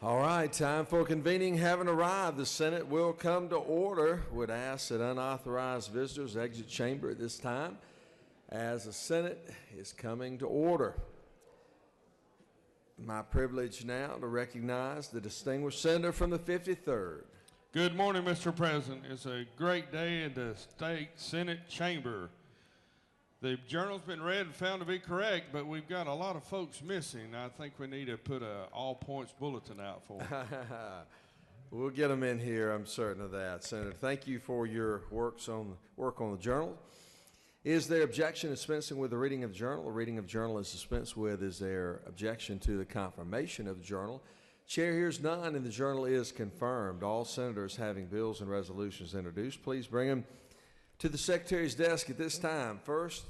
All right, time for convening having arrived. The Senate will come to order. Would ask that unauthorized visitors exit chamber at this time as the Senate is coming to order. My privilege now to recognize the distinguished senator from the 53rd. Good morning, Mr. President. It's a great day in the state Senate chamber. The journal's been read and found to be correct, but we've got a lot of folks missing. I think we need to put a all-points bulletin out for them. We'll get them in here, I'm certain of that. Senator, thank you for your work on the journal. Is there objection to dispensing with the reading of the journal? The reading of the journal is dispensed with. Is there objection to the confirmation of the journal? Chair hears none, and the journal is confirmed. All senators having bills and resolutions introduced, please bring them to the Secretary's desk at this time. First,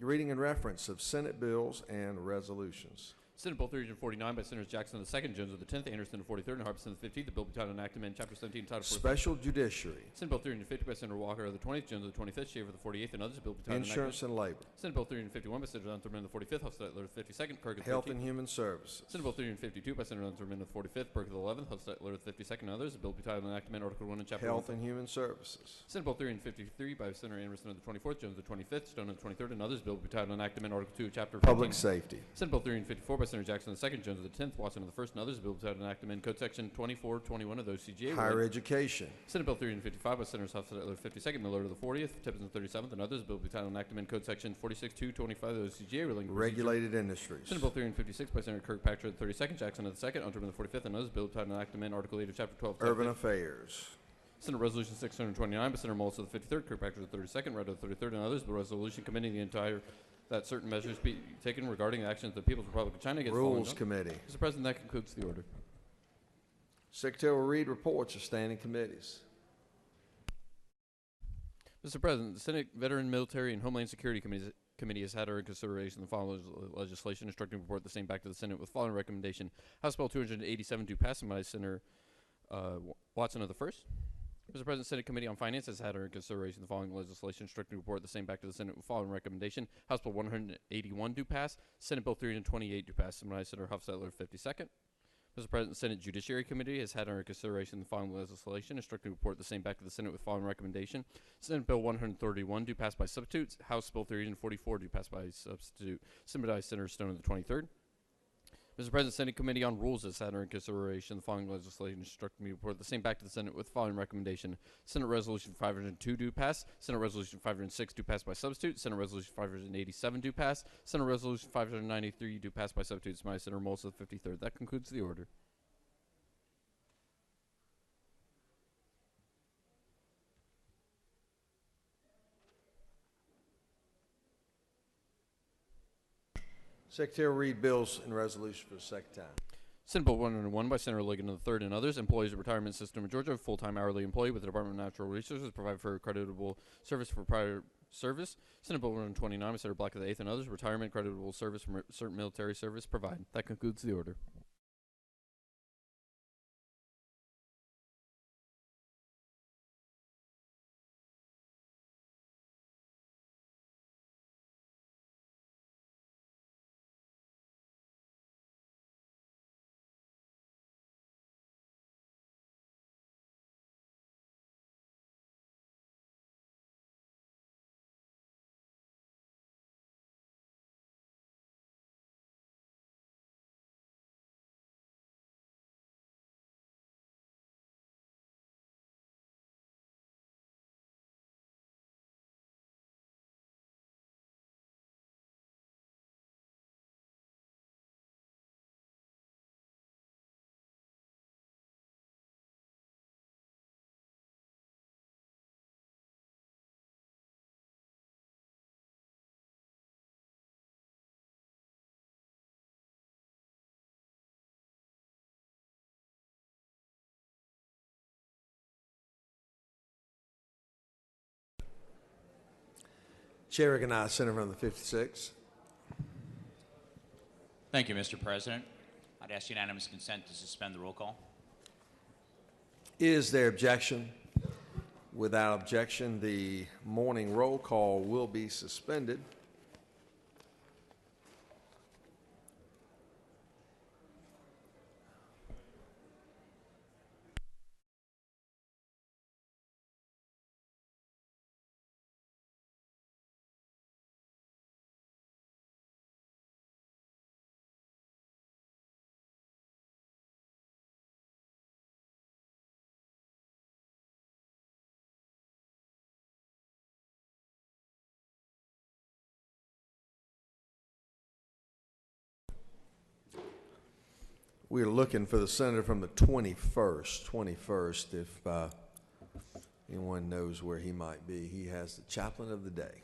reading and reference of Senate bills and resolutions. Senate Bill 349 by Senators Jackson II, Jones of the 10th, Anderson the 43rd, and Harbison the 15th. The bill be titled and enacted in Chapter 17, Title 4. Special Judiciary. Senate Bill 350 by Senator Walker of the 20th, Jones of the 25th, Shaver the 48th, and others. The bill be titled Insurance and Labor. Senate Bill 351 by Senator Unterman of the 45th, Hofstadter of the 52nd, Kirk of the 13th. Health and Human Services. Senate Bill 352 by Senator Unterman of the 45th, Burke of the 11th, Hofstadter of the 52nd, and others. The bill be titled and enacted Article 1 in Chapter Health and Human Services. Senate Bill 353 by Senator Anderson of the 24th, Jones of the 25th, Stone of the 23rd, and others. The bill be titled and enacted Article 2 of Chapter 15. Public Safety. Senate Bill 354 by Senator Jackson II, Jones of the 10th, Watson of the 1st, and others. The bill be titled and enacted Code Section 2421 of the OCGA. Higher Education. Senate Bill 355 by Senators Hofstadter of the 52nd, Miller of the 40th, Tippins of the 37th, and others. The bill be titled and enacted Code Section 46225 of the OCGA. Regulated Industries. Senate Bill 356 by Senator Kirkpatrick of the 32nd, Jackson of the 2nd, Unterman of the 45th, and others. The bill be titled and enacted Article 8 of Chapter 12. Urban Affairs. Senate Resolution 629 by Senator Mullis of the 53rd, Kirkpatrick of the 32nd, Rudd of the 33rd, and others. The resolution committing the entire that certain measures be taken regarding the actions of the People's Republic of China against Rules Committee. Mr. President, that concludes the order. Secretary will read reports of standing committees. Mr. President, the Senate Veteran, Military, and Homeland Security Committee has had under consideration the following legislation, instructing to report the same back to the Senate with following recommendation. House Bill 287 do pass by Senator Watson of the 1st. Mr. President, Senate Committee on Finance has had under consideration the following legislation, instructing to report the same back to the Senate with following recommendation. House Bill 181 do pass. Senate Bill 328 do pass by Senator Hofstadter of 52nd. Mr. President, Senate Judiciary Committee has had under consideration the following legislation, instructing to report the same back to the Senate with following recommendation. Senate Bill 131 do pass by substitutes. House Bill 344 do pass by substitute. Submitted by Senator Stone of the 23rd. Mr. President, Senate Committee on Rules has had under consideration the following legislation, instructing me to report the same back to the Senate with the following recommendation. Senate Resolution 502 do pass. Senate Resolution 506 do pass by substitute. Senate Resolution 587 do pass. Senate Resolution 593 do pass by substitutes by Senator Mullis of the 53rd. That concludes the order. Secretary will read bills and resolutions for the second time. Senate Bill 101 by Senator Ligon of the 3rd and others. Employees of retirement system of Georgia, full-time hourly employee with the Department of Natural Resources, provide for creditable service for prior service. Senate Bill 129 by Senator Black of the 8th and others. Retirement creditable service from certain military service provide. That concludes the order. Chair recognizes Senator from the 56th. Thank you, Mr. President. I'd ask unanimous consent to suspend the roll call. Is there objection? Without objection, the morning roll call will be suspended. we're looking for the senator from the 21st, if anyone knows where he might be. He has the chaplain of the day.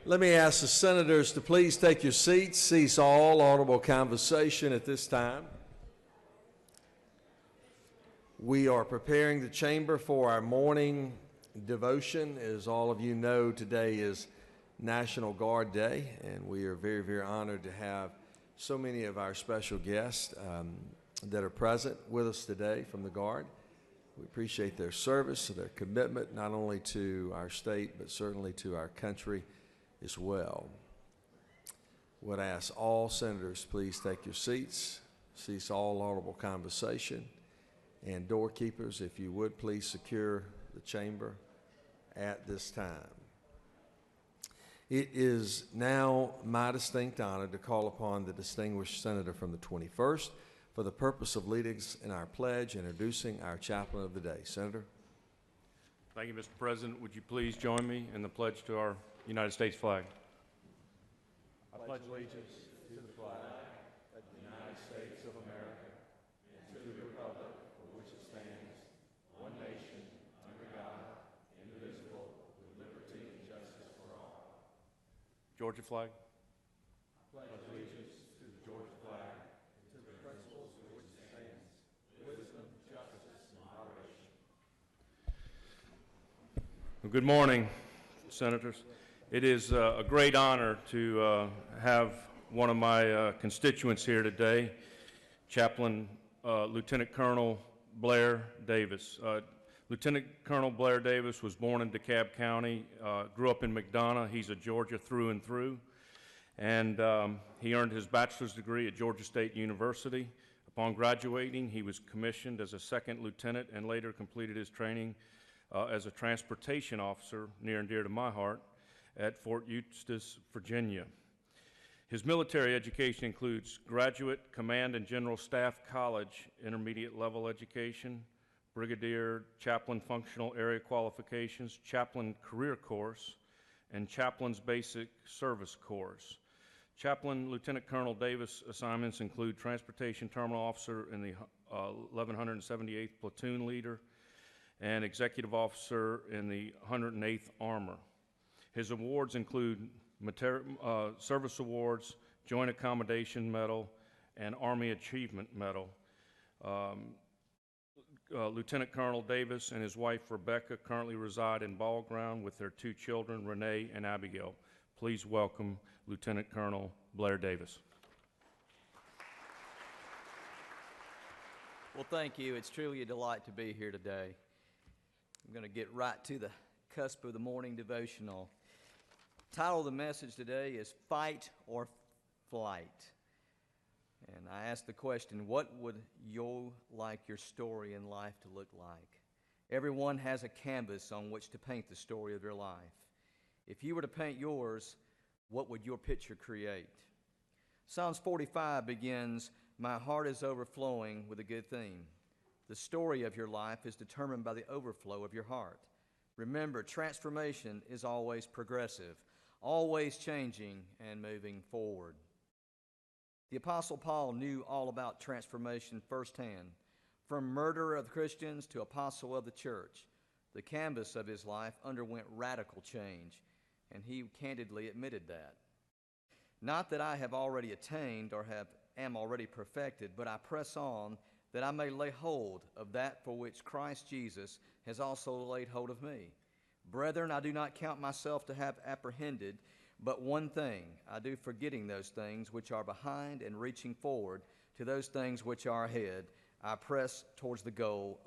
Let me ask the senators to please take your seats, cease all audible conversation at this time. We are preparing the chamber for our morning devotion. As all of you know, today is National Guard Day, and we are very, very honored to have so many of our special guests that are present with us today from the Guard. We appreciate their service, their commitment, not only to our state, but certainly to our country as well. Would ask all senators, please take your seats, cease all audible conversation, and doorkeepers, if you would, please secure the chamber at this time. It is now my distinct honor to call upon the distinguished senator from the 21st for the purpose of leading us in our pledge, introducing our chaplain of the day. Senator. Thank you, Mr. President. Would you please join me in the pledge to our United States flag? I pledge allegiance to the flag of the United States of America and to the republic for which it stands, one nation, under God, indivisible, with liberty and justice for all. Georgia flag. I pledge allegiance to the Georgia flag and to the principles for which it stands, wisdom, justice, and moderation. Well, good morning, Senators. It is a great honor to have one of my constituents here today, Chaplain Lieutenant Colonel Blair Davis. Lieutenant Colonel Blair Davis was born in DeKalb County, grew up in McDonough. He's a Georgia through and through. and he earned his bachelor's degree at Georgia State University. Upon graduating, he was commissioned as a second lieutenant and later completed his training as a transportation officer, near and dear to my heart, at Fort Eustis, Virginia. His military education includes graduate, command, and general staff college intermediate level education, brigadier, chaplain functional area qualifications, chaplain career course, and chaplain's basic service course. Chaplain Lieutenant Colonel Davis assignments include transportation terminal officer in the 1178th Platoon Leader and executive officer in the 108th Armor. His awards include service awards, Joint Accommodation Medal, and Army Achievement Medal. Lieutenant Colonel Davis and his wife Rebecca currently reside in Ball Ground with their 2 children, Renee and Abigail. Please welcome Lieutenant Colonel Blair Davis. Well, thank you. It's truly a delight to be here today. I'm going to get right to the cusp of the morning devotional. The title of the message today is Fight or Flight. And I asked the question, what would you like your story in life to look like? Everyone has a canvas on which to paint the story of their life. If you were to paint yours, what would your picture create? Psalms 45 begins, "My heart is overflowing with a good thing." The story of your life is determined by the overflow of your heart. Remember, transformation is always progressive, always changing and moving forward. The Apostle Paul knew all about transformation firsthand. From murderer of Christians to apostle of the church, the canvas of his life underwent radical change, and he candidly admitted that. Not that I have already attained or am already perfected, but I press on that I may lay hold of that for which Christ Jesus has also laid hold of me. Brethren, I do not count myself to have apprehended, but one thing I do, forgetting those things which are behind and reaching forward to those things which are ahead, I press towards the goal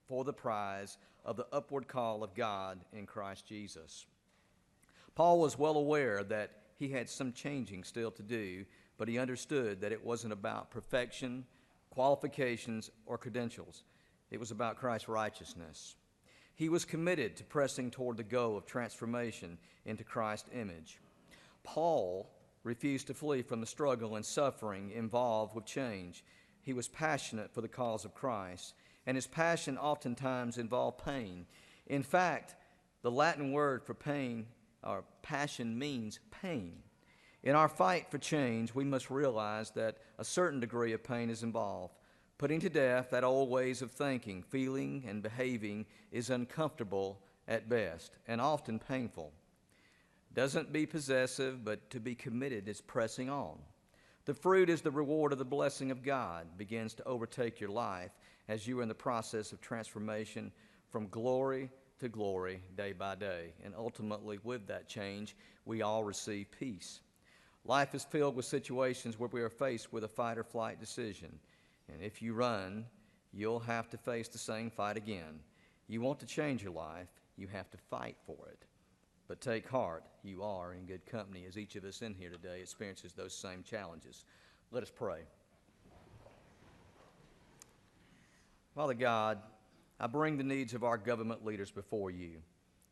for the prize of the upward call of God in Christ Jesus. Paul was well aware that he had some changing still to do, but he understood that it wasn't about perfection, qualifications, or credentials. It was about Christ's righteousness. He was committed to pressing toward the goal of transformation into Christ's image. Paul refused to flee from the struggle and suffering involved with change. He was passionate for the cause of Christ, and his passion oftentimes involved pain. In fact, the Latin word for pain or passion means pain. In our fight for change, we must realize that a certain degree of pain is involved. Putting to death that old ways of thinking, feeling, and behaving is uncomfortable at best and often painful. Doesn't be possessive, but to be committed is pressing on. The fruit is the reward of the blessing of God begins to overtake your life as you are in the process of transformation from glory to glory day by day. And ultimately, with that change, we all receive peace. Life is filled with situations where we are faced with a fight or flight decision. And if you run, you'll have to face the same fight again. You want to change your life, you have to fight for it. But take heart, you are in good company as each of us in here today experiences those same challenges. Let us pray. Father God, I bring the needs of our government leaders before you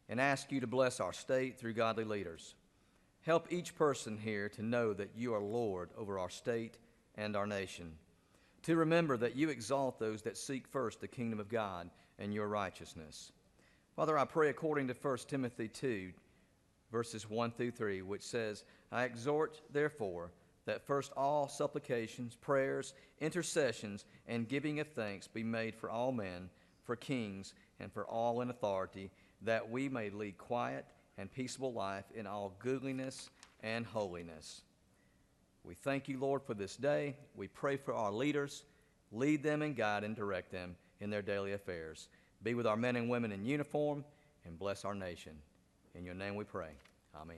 and ask you to bless our state through godly leaders. Help each person here to know that you are Lord over our state and our nation, to remember that you exalt those that seek first the kingdom of God and your righteousness. Father, I pray according to 1 Timothy 2, verses 1 through 3, which says, I exhort, therefore, that first all supplications, prayers, intercessions, and giving of thanks be made for all men, for kings, and for all in authority, that we may lead quiet and peaceable life in all goodliness and holiness. We thank you, Lord, for this day. We pray for our leaders. Lead them and guide and direct them in their daily affairs. Be with our men and women in uniform and bless our nation. In your name we pray. Amen.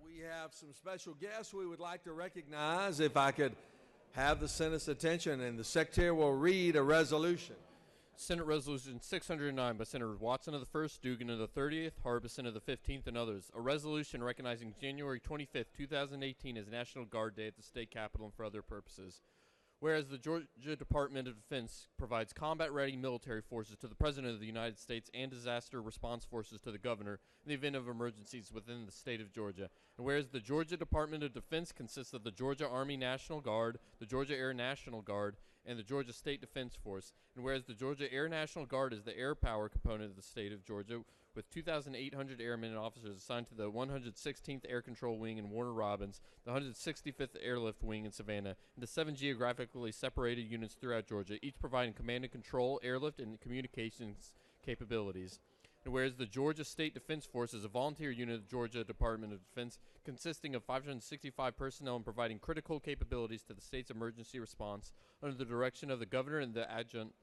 we have some special guests we would like to recognize. If I could have the Senate's attention, and the Secretary will read a resolution. Senate Resolution 609 by Senators Watson of the 1st, Dugan of the 30th, Harbison of the 15th, and others. A resolution recognizing January 25th, 2018 as National Guard Day at the state capitol and for other purposes. Whereas the Georgia Department of Defense provides combat-ready military forces to the President of the United States and disaster response forces to the Governor in the event of emergencies within the state of Georgia. And whereas the Georgia Department of Defense consists of the Georgia Army National Guard, the Georgia Air National Guard, and the Georgia State Defense Force. And whereas the Georgia Air National Guard is the air power component of the state of Georgia, with 2,800 airmen and officers assigned to the 116th Air Control Wing in Warner Robins, the 165th Airlift Wing in Savannah, and the 7 geographically separated units throughout Georgia, each providing command and control, airlift, and communications capabilities. And whereas the Georgia State Defense Force is a volunteer unit of the Georgia Department of Defense consisting of 565 personnel and providing critical capabilities to the state's emergency response under the direction of the Governor and the Adjutant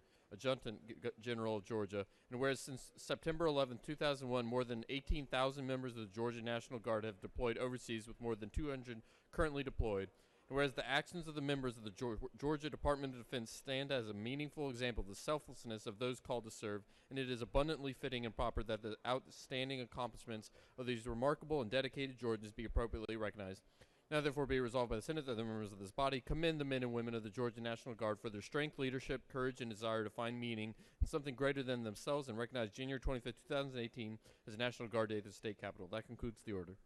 General of Georgia. And whereas since September 11, 2001, more than 18,000 members of the Georgia National Guard have deployed overseas, with more than 200 currently deployed. And whereas the actions of the members of the Georgia Department of Defense stand as a meaningful example of the selflessness of those called to serve, and it is abundantly fitting and proper that the outstanding accomplishments of these remarkable and dedicated Georgians be appropriately recognized. Now therefore be resolved by the Senate that the members of this body commend the men and women of the Georgia National Guard for their strength, leadership, courage, and desire to find meaning in something greater than themselves, and recognize January 25th, 2018 as National Guard Day at the state capitol. That concludes the order.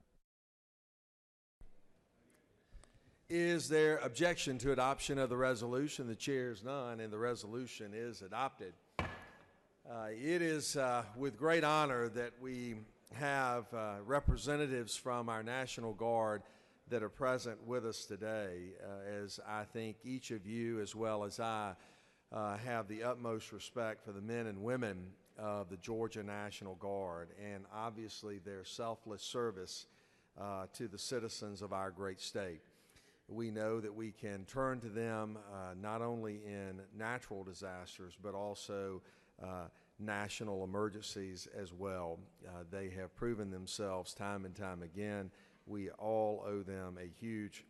Is there objection to adoption of the resolution? The chair is none, and the resolution is adopted. It is with great honor that we have representatives from our National Guard that are present with us today, as I think each of you, as well as I, have the utmost respect for the men and women of the Georgia National Guard, and obviously their selfless service to the citizens of our great state. We know that we can turn to them not only in natural disasters, but also national emergencies as well. They have proven themselves time and time again. We all owe them a huge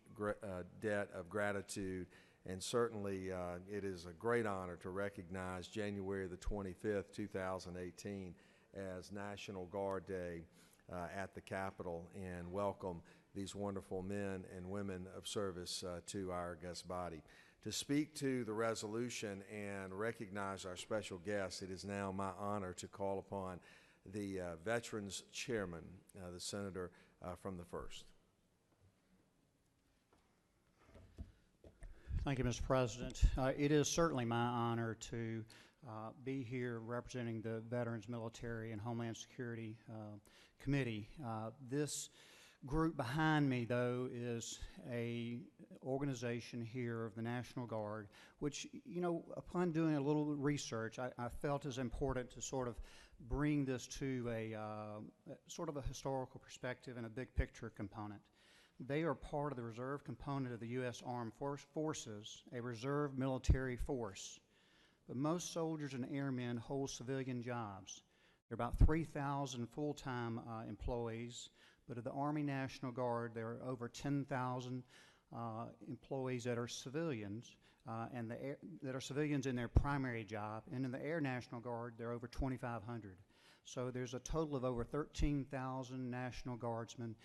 debt of gratitude, and certainly it is a great honor to recognize January the 25th, 2018 as National Guard Day at the Capitol, and welcome these wonderful men and women of service to our guest body. To speak to the resolution and recognize our special guest, it is now my honor to call upon the Veterans Chairman, the Senator from the 1st. Thank you, Mr. President. It is certainly my honor to be here representing the Veterans Military and Homeland Security Committee. This group behind me, though, is a organization here of the National Guard, which, you know, upon doing a little research, I felt is important to sort of bring this to a sort of a historical perspective and a big picture component. They are part of the reserve component of the U.S. Armed Forces, a reserve military force. But most soldiers and airmen hold civilian jobs. There are about 3,000 full-time employees, but of the Army National Guard, there are over 10,000 employees that are civilians, that are civilians in their primary job. And in the Air National Guard, there are over 2,500. So there's a total of over 13,000 National Guardsmen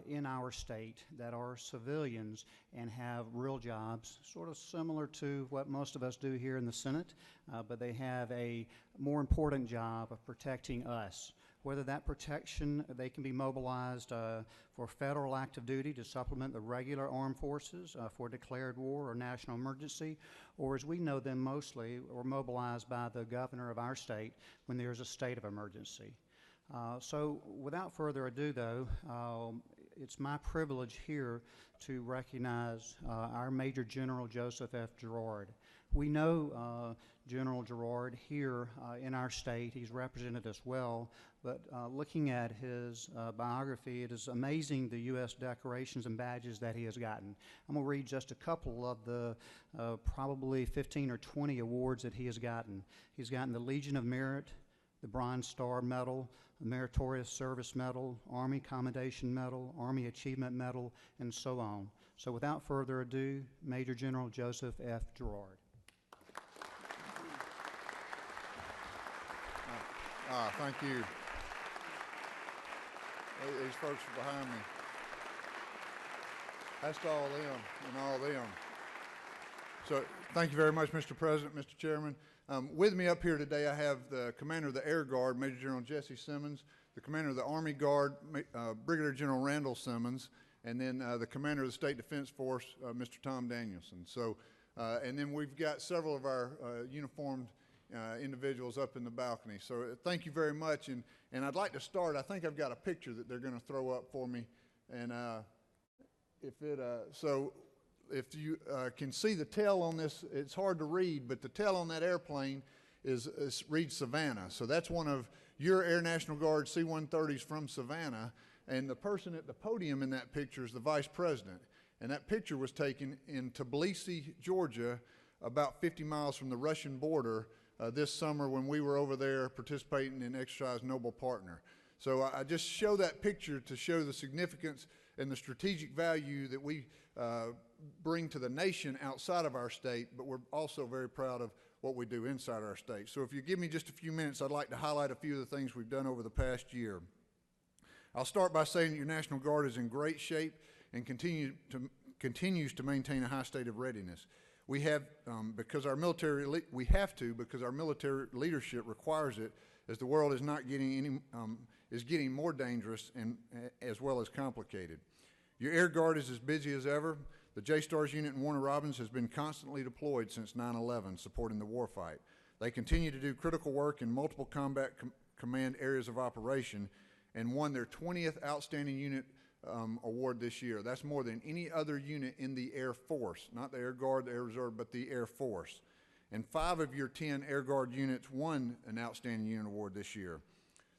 in our state that are civilians and have real jobs, sort of similar to what most of us do here in the Senate, but they have a more important job of protecting us. Whether that protection, they can be mobilized for federal active duty to supplement the regular armed forces for declared war or national emergency, or as we know them mostly, or mobilized by the governor of our state when there's a state of emergency. So without further ado, though, it's my privilege here to recognize our Major General Joseph F. Girard. We know General Girard here in our state. He's represented us well, but looking at his biography, it is amazing the U.S. decorations and badges that he has gotten. I'm going to read just a couple of the probably 15 or 20 awards that he has gotten. He's gotten the Legion of Merit, the Bronze Star Medal, the Meritorious Service Medal, Army Commendation Medal, Army Achievement Medal, and so on. So without further ado, Major General Joseph F. Girard. Thank you. These folks are behind me. That's to all them and all them. So thank you very much, Mr. President, Mr. Chairman. With me up here today, I have the Commander of the Air Guard, Major General Jesse Simmons, the Commander of the Army Guard, Brigadier General Randall Simmons, and then the Commander of the State Defense Force, Mr. Tom Danielson. So, and then we've got several of our uniformed individuals up in the balcony. So thank you very much. And I'd like to start, I think I've got a picture that they're going to throw up for me. And so if you can see the tail on this, it's hard to read, but the tail on that airplane reads Savannah. So that's one of your Air National Guard C-130s from Savannah. And the person at the podium in that picture is the Vice President. And that picture was taken in Tbilisi, Georgia, about 50 miles from the Russian border this summer when we were over there participating in Exercise Noble Partner. So I just show that picture to show the significance and the strategic value that we bring to the nation outside of our state, but we're also very proud of what we do inside our state. So if you give me just a few minutes, I'd like to highlight a few of the things we've done over the past year. I'll start by saying that your National Guard is in great shape and continues to maintain a high state of readiness. We have, because our military leadership requires it, as the world is not getting is getting more dangerous and as well as complicated. Your Air Guard is as busy as ever. The J-STARS unit in Warner Robins has been constantly deployed since 9/11, supporting the warfight. They continue to do critical work in multiple combat command areas of operation and won their 20th Outstanding Unit award this year. That's more than any other unit in the Air Force, not the Air Guard, the Air Reserve, but the Air Force. And 5 of your 10 Air Guard units won an Outstanding Unit award this year.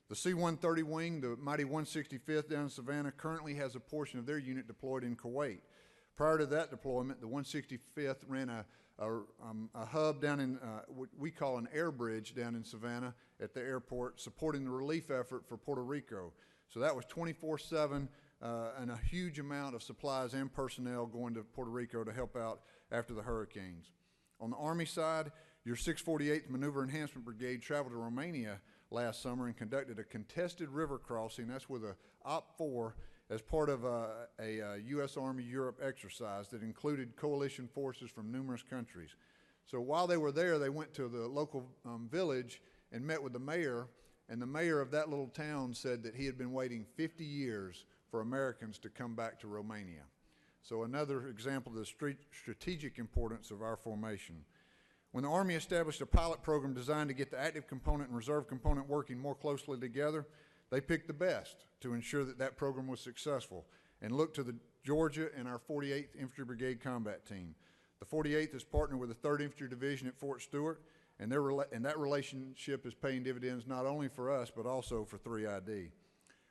The C-130 wing, the mighty 165th down in Savannah, currently has a portion of their unit deployed in Kuwait. Prior to that deployment, the 165th ran a hub down in what we call an air bridge down in Savannah at the airport, supporting the relief effort for Puerto Rico. So that was 24/7 and a huge amount of supplies and personnel going to Puerto Rico to help out after the hurricanes. On the Army side, your 648th Maneuver Enhancement Brigade traveled to Romania last summer and conducted a contested river crossing, that's with a OP-4, as part of a U.S. Army Europe exercise that included coalition forces from numerous countries. So while they were there, they went to the local village and met with the mayor, and the mayor of that little town said that he had been waiting 50 years for Americans to come back to Romania. So another example of the strategic importance of our formation. When the Army established a pilot program designed to get the active component and reserve component working more closely together, they picked the best to ensure that that program was successful and looked to the Georgia and our 48th Infantry Brigade Combat Team. The 48th is partnered with the 3rd Infantry Division at Fort Stewart, and that relationship is paying dividends not only for us but also for 3ID.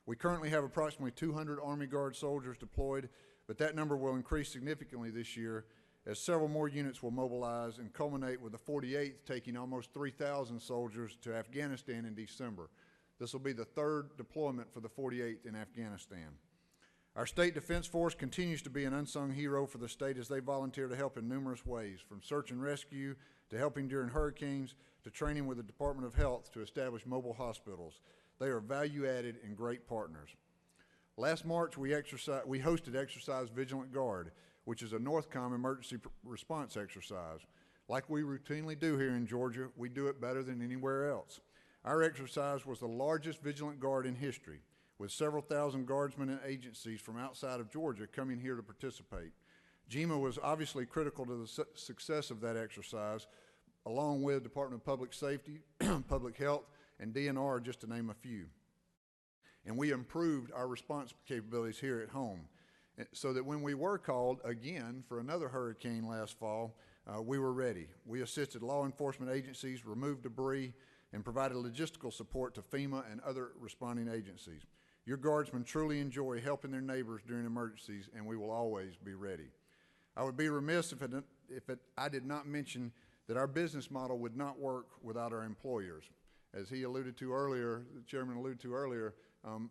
We currently have approximately 200 Army Guard soldiers deployed, but that number will increase significantly this year as several more units will mobilize and culminate with the 48th taking almost 3,000 soldiers to Afghanistan in December. This will be the 3rd deployment for the 48th in Afghanistan. Our State Defense Force continues to be an unsung hero for the state as they volunteer to help in numerous ways, from search and rescue to helping during hurricanes to training with the Department of Health to establish mobile hospitals. They are value-added and great partners. Last March, we hosted Exercise Vigilant Guard, which is a NORTHCOM emergency response exercise. Like we routinely do here in Georgia, we do it better than anywhere else. Our exercise was the largest Vigilant Guard in history, with several thousand guardsmen and agencies from outside of Georgia coming here to participate. GEMA was obviously critical to the success of that exercise, along with Department of Public Safety, Public Health, and DNR, just to name a few. And we improved our response capabilities here at home, so that when we were called again for another hurricane last fall, we were ready. We assisted law enforcement agencies, removed debris, and provided logistical support to FEMA and other responding agencies. Your guardsmen truly enjoy helping their neighbors during emergencies, and we will always be ready. I would be remiss if I did not mention that our business model would not work without our employers. As he alluded to earlier, the chairman alluded to earlier,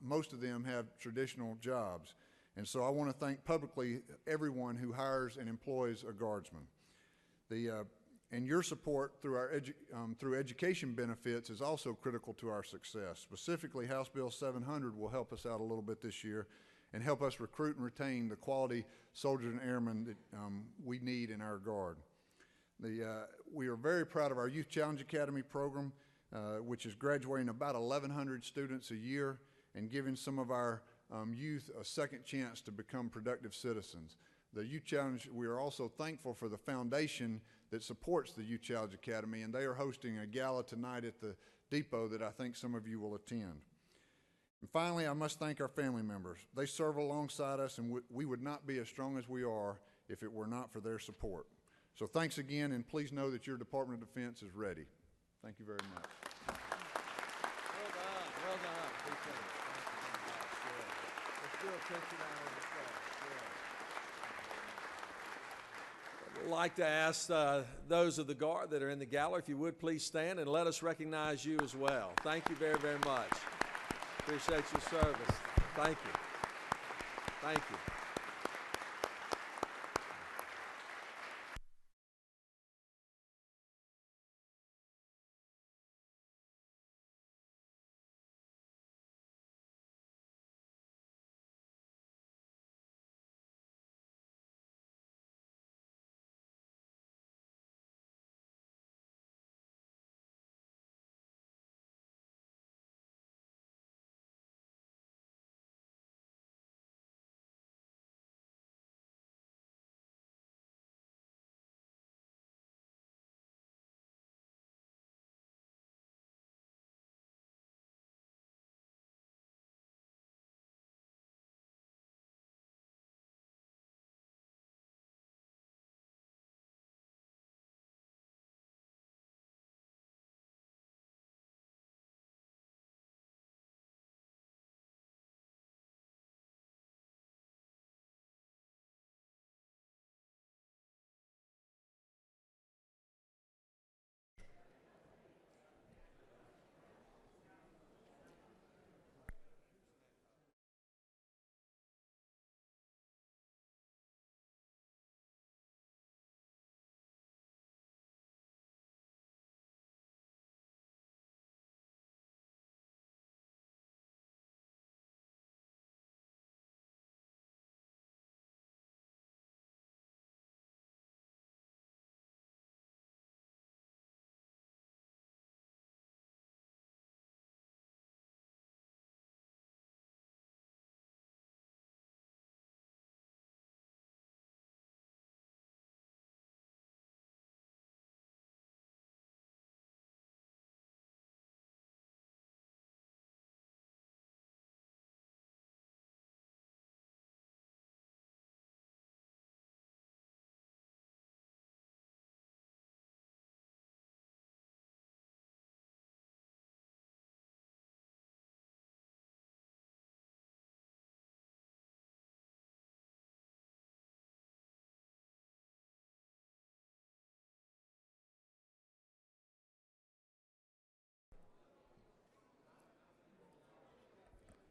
most of them have traditional jobs. And so I want to thank publicly everyone who hires and employs a guardsman. And your support through education benefits is also critical to our success. Specifically, House Bill 700 will help us out a little bit this year and help us recruit and retain the quality soldiers and airmen that we need in our Guard. We are very proud of our Youth Challenge Academy program, which is graduating about 1,100 students a year and giving some of our youth a second chance to become productive citizens. The Youth Challenge, we are also thankful for the foundation that supports the Youth Challenge Academy, and they are hosting a gala tonight at the depot that I think some of you will attend. And finally, I must thank our family members. They serve alongside us, and we would not be as strong as we are if it were not for their support. So thanks again, and please know that your Department of Defense is ready. Thank you very much. Well done. Well done. Appreciate it. Let's do a picture now with the flag. I'd like to ask those of the Guard that are in the gallery, if you would please stand and let us recognize you as well. Thank you very, very much. Appreciate your service. Thank you. Thank you.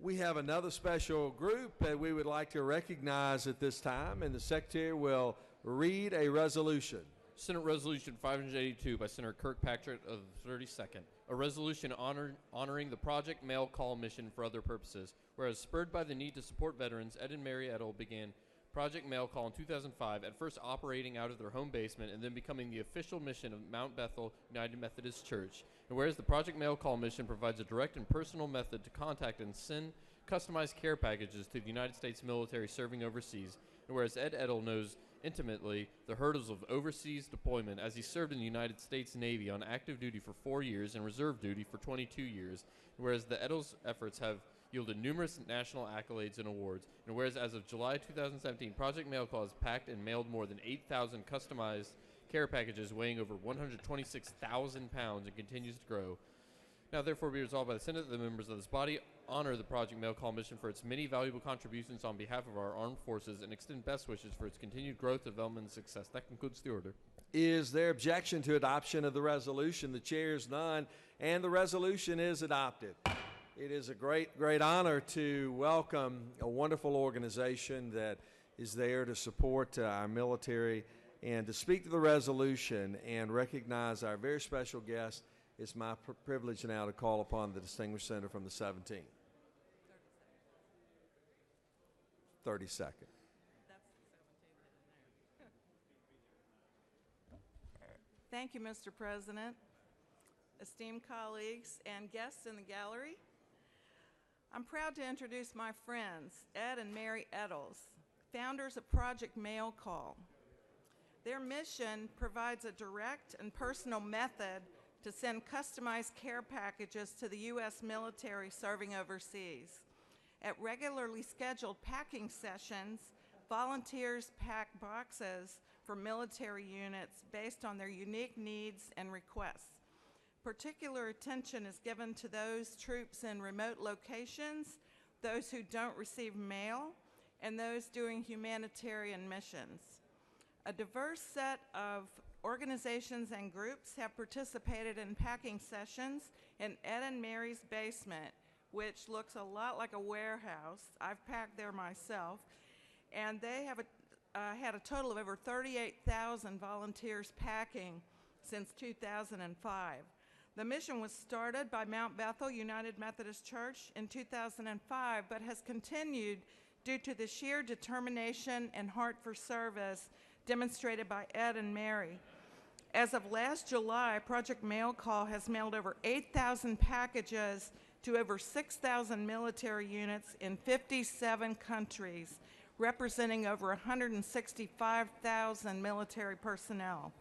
We have another special group that we would like to recognize at this time, and the Secretary will read a resolution. Senate Resolution 582 by Senator Kirkpatrick of the 32nd. A resolution honoring the Project Mail Call mission for other purposes. Whereas spurred by the need to support veterans, Ed and Mary Edel began Project Mail Call in 2005, at first operating out of their home basement and then becoming the official mission of Mount Bethel United Methodist Church. And whereas the Project Mail Call mission provides a direct and personal method to contact and send customized care packages to the United States military serving overseas, and whereas Ed Edel knows intimately the hurdles of overseas deployment as he served in the United States Navy on active duty for 4 years and reserve duty for 22 years, and whereas the Edel's efforts have yielded numerous national accolades and awards, and whereas as of July 2017, Project Mail Call has packed and mailed more than 8,000 customized care packages weighing over 126,000 pounds and continues to grow. Now therefore be resolved by the Senate that the members of this body honor the Project Mail Call mission for its many valuable contributions on behalf of our armed forces and extend best wishes for its continued growth, development, and success. That concludes the order. Is there objection to adoption of the resolution? The chair is none, and the resolution is adopted. It is a great, great honor to welcome a wonderful organization that is there to support our military and to speak to the resolution and recognize our very special guest. It's my privilege now to call upon the distinguished senator from the 17th. 32nd. Thank you, Mr. President, esteemed colleagues, and guests in the gallery. I'm proud to introduce my friends, Ed and Mary Eddles, founders of Project Mail Call. Their mission provides a direct and personal method to send customized care packages to the U.S. military serving overseas. At regularly scheduled packing sessions, volunteers pack boxes for military units based on their unique needs and requests. Particular attention is given to those troops in remote locations, those who don't receive mail, and those doing humanitarian missions. A diverse set of organizations and groups have participated in packing sessions in Ed and Mary's basement, which looks a lot like a warehouse. I've packed there myself, and they have had a total of over 38,000 volunteers packing since 2005. The mission was started by Mount Bethel United Methodist Church in 2005, but has continued due to the sheer determination and heart for service demonstrated by Ed and Mary. As of last July, Project Mail Call has mailed over 8,000 packages to over 6,000 military units in 57 countries, representing over 165,000 military personnel.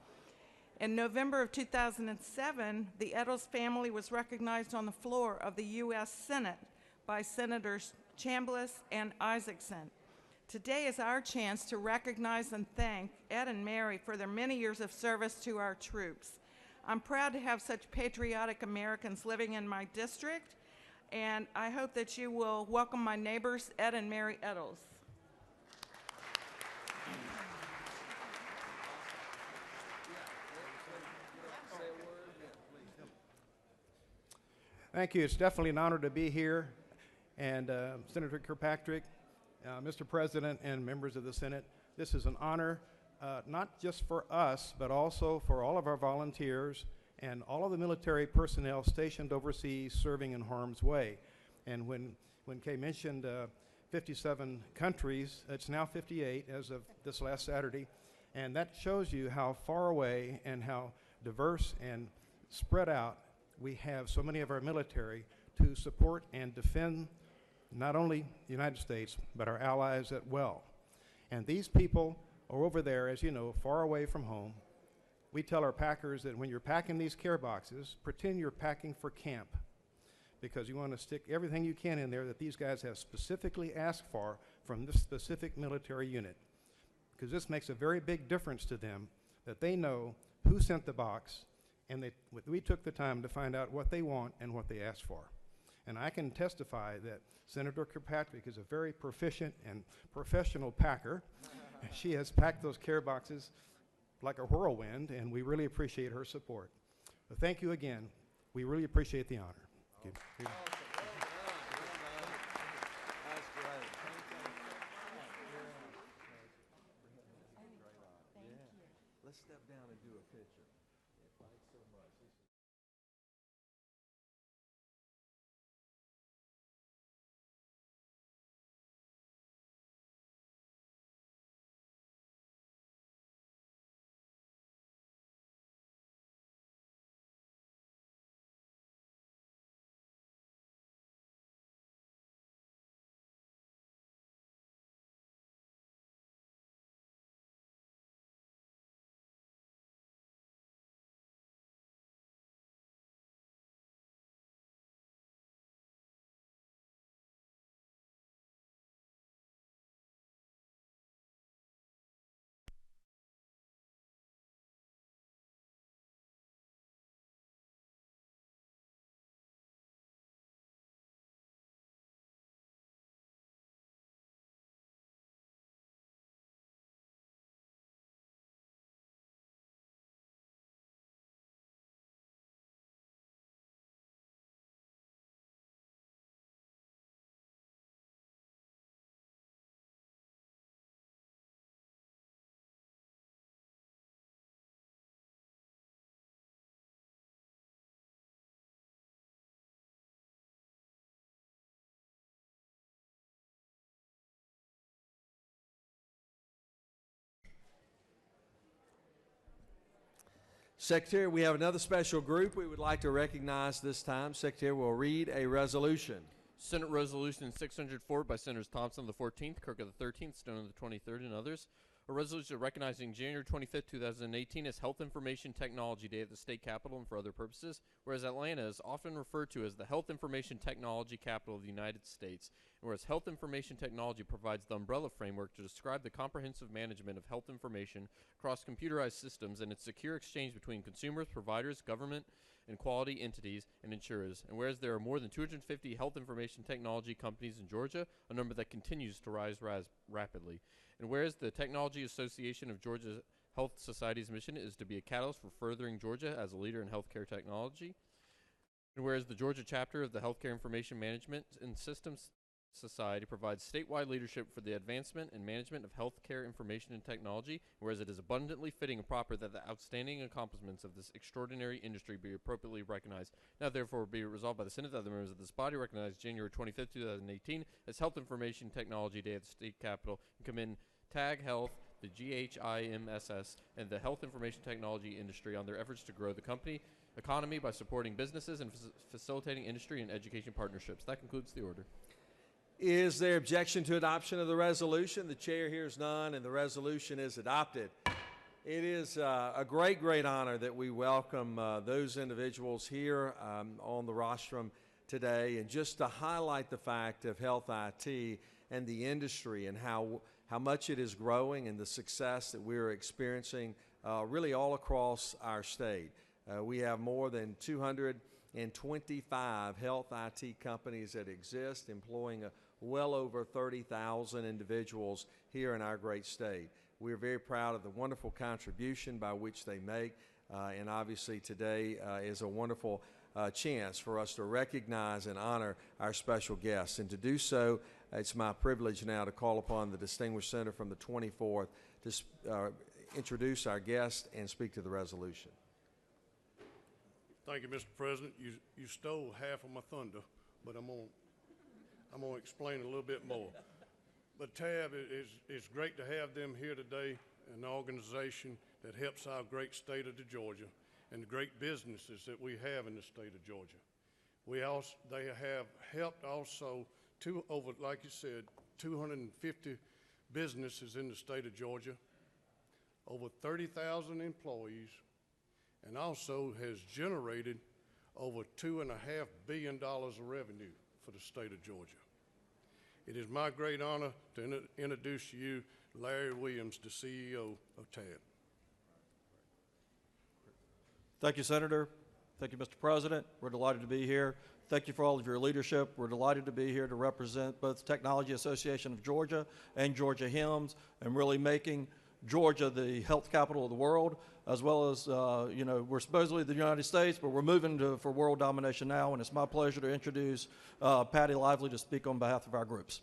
In November of 2007, the Eddles family was recognized on the floor of the U.S. Senate by Senators Chambliss and Isaacson. Today is our chance to recognize and thank Ed and Mary for their many years of service to our troops. I'm proud to have such patriotic Americans living in my district, and I hope that you will welcome my neighbors, Ed and Mary Eddles. Thank you. It's definitely an honor to be here. And Senator Kirkpatrick, Mr. President, and members of the Senate, this is an honor not just for us, but also for all of our volunteers and all of the military personnel stationed overseas serving in harm's way. And when Kay mentioned 57 countries, it's now 58 as of this last Saturday. And that shows you how far away and how diverse and spread out we have so many of our military to support and defend not only the United States, but our allies as well. And these people are over there, as you know, far away from home. We tell our packers that when you're packing these care boxes, pretend you're packing for camp, because you want to stick everything you can in there that these guys have specifically asked for from this specific military unit. Because this makes a very big difference to them, that they know who sent the box, and we took the time to find out what they want and what they asked for. And I can testify that Senator Kirkpatrick is a very proficient and professional packer. She has packed those care boxes like a whirlwind, and we really appreciate her support. So thank you again. We really appreciate the honor. Thank you. Let's step down and do a picture. Thanks so much. Secretary, we have another special group we would like to recognize this time. Secretary will read a resolution. Senate Resolution 604 by Senators Thompson the 14th, Kirk of the 13th, Stone of the 23rd, and others. A resolution recognizing January 25th, 2018 as Health Information Technology Day at the state capitol and for other purposes, whereas Atlanta is often referred to as the Health Information Technology capital of the United States, and whereas Health Information Technology provides the umbrella framework to describe the comprehensive management of health information across computerized systems and its secure exchange between consumers, providers, government, and quality entities and insurers, and whereas there are more than 250 health information technology companies in Georgia, a number that continues to rise rapidly. And whereas the Technology Association of Georgia Health Society's mission is to be a catalyst for furthering Georgia as a leader in healthcare technology, and whereas the Georgia chapter of the Healthcare Information Management and Systems Society provides statewide leadership for the advancement and management of healthcare information and technology, whereas it is abundantly fitting and proper that the outstanding accomplishments of this extraordinary industry be appropriately recognized. Now therefore be it resolved by the Senate that the members of this body recognize January 25th, 2018 as Health Information Technology Day at the state capitol and commend TAG Health, the GHIMSS, and the health information technology industry on their efforts to grow the economy by supporting businesses and facilitating industry and education partnerships. That concludes the order. Is there objection to adoption of the resolution? The chair hears none, and the resolution is adopted. It is a great, great honor that we welcome those individuals here on the rostrum today, and just to highlight the fact of health IT and the industry and how much it is growing and the success that we're experiencing really all across our state. We have more than 225 health IT companies that exist, employing well over 30,000 individuals here in our great state. We're very proud of the wonderful contribution by which they make, and obviously today is a wonderful chance for us to recognize and honor our special guests. And to do so, it's my privilege now to call upon the distinguished senator from the 24th to introduce our guest and speak to the resolution. Thank you, Mr. President. You stole half of my thunder, but I'm gonna explain a little bit more. But TAB, it's great to have them here today, an organization that helps our great state of Georgia and the great businesses that we have in the state of Georgia. They have helped also like you said, 250 businesses in the state of Georgia, over 30,000 employees, and also has generated over $2.5 billion of revenue for the state of Georgia. It is my great honor to introduce to you Larry Williams, the CEO of TAB. Thank you, Senator. Thank you, Mr. President. We're delighted to be here. Thank you for all of your leadership. We're delighted to be here to represent both the Technology Association of Georgia and Georgia HIMSS and really making Georgia the health capital of the world, as well as, we're supposedly the United States, but we're moving for world domination now, and it's my pleasure to introduce Patty Lively to speak on behalf of our groups.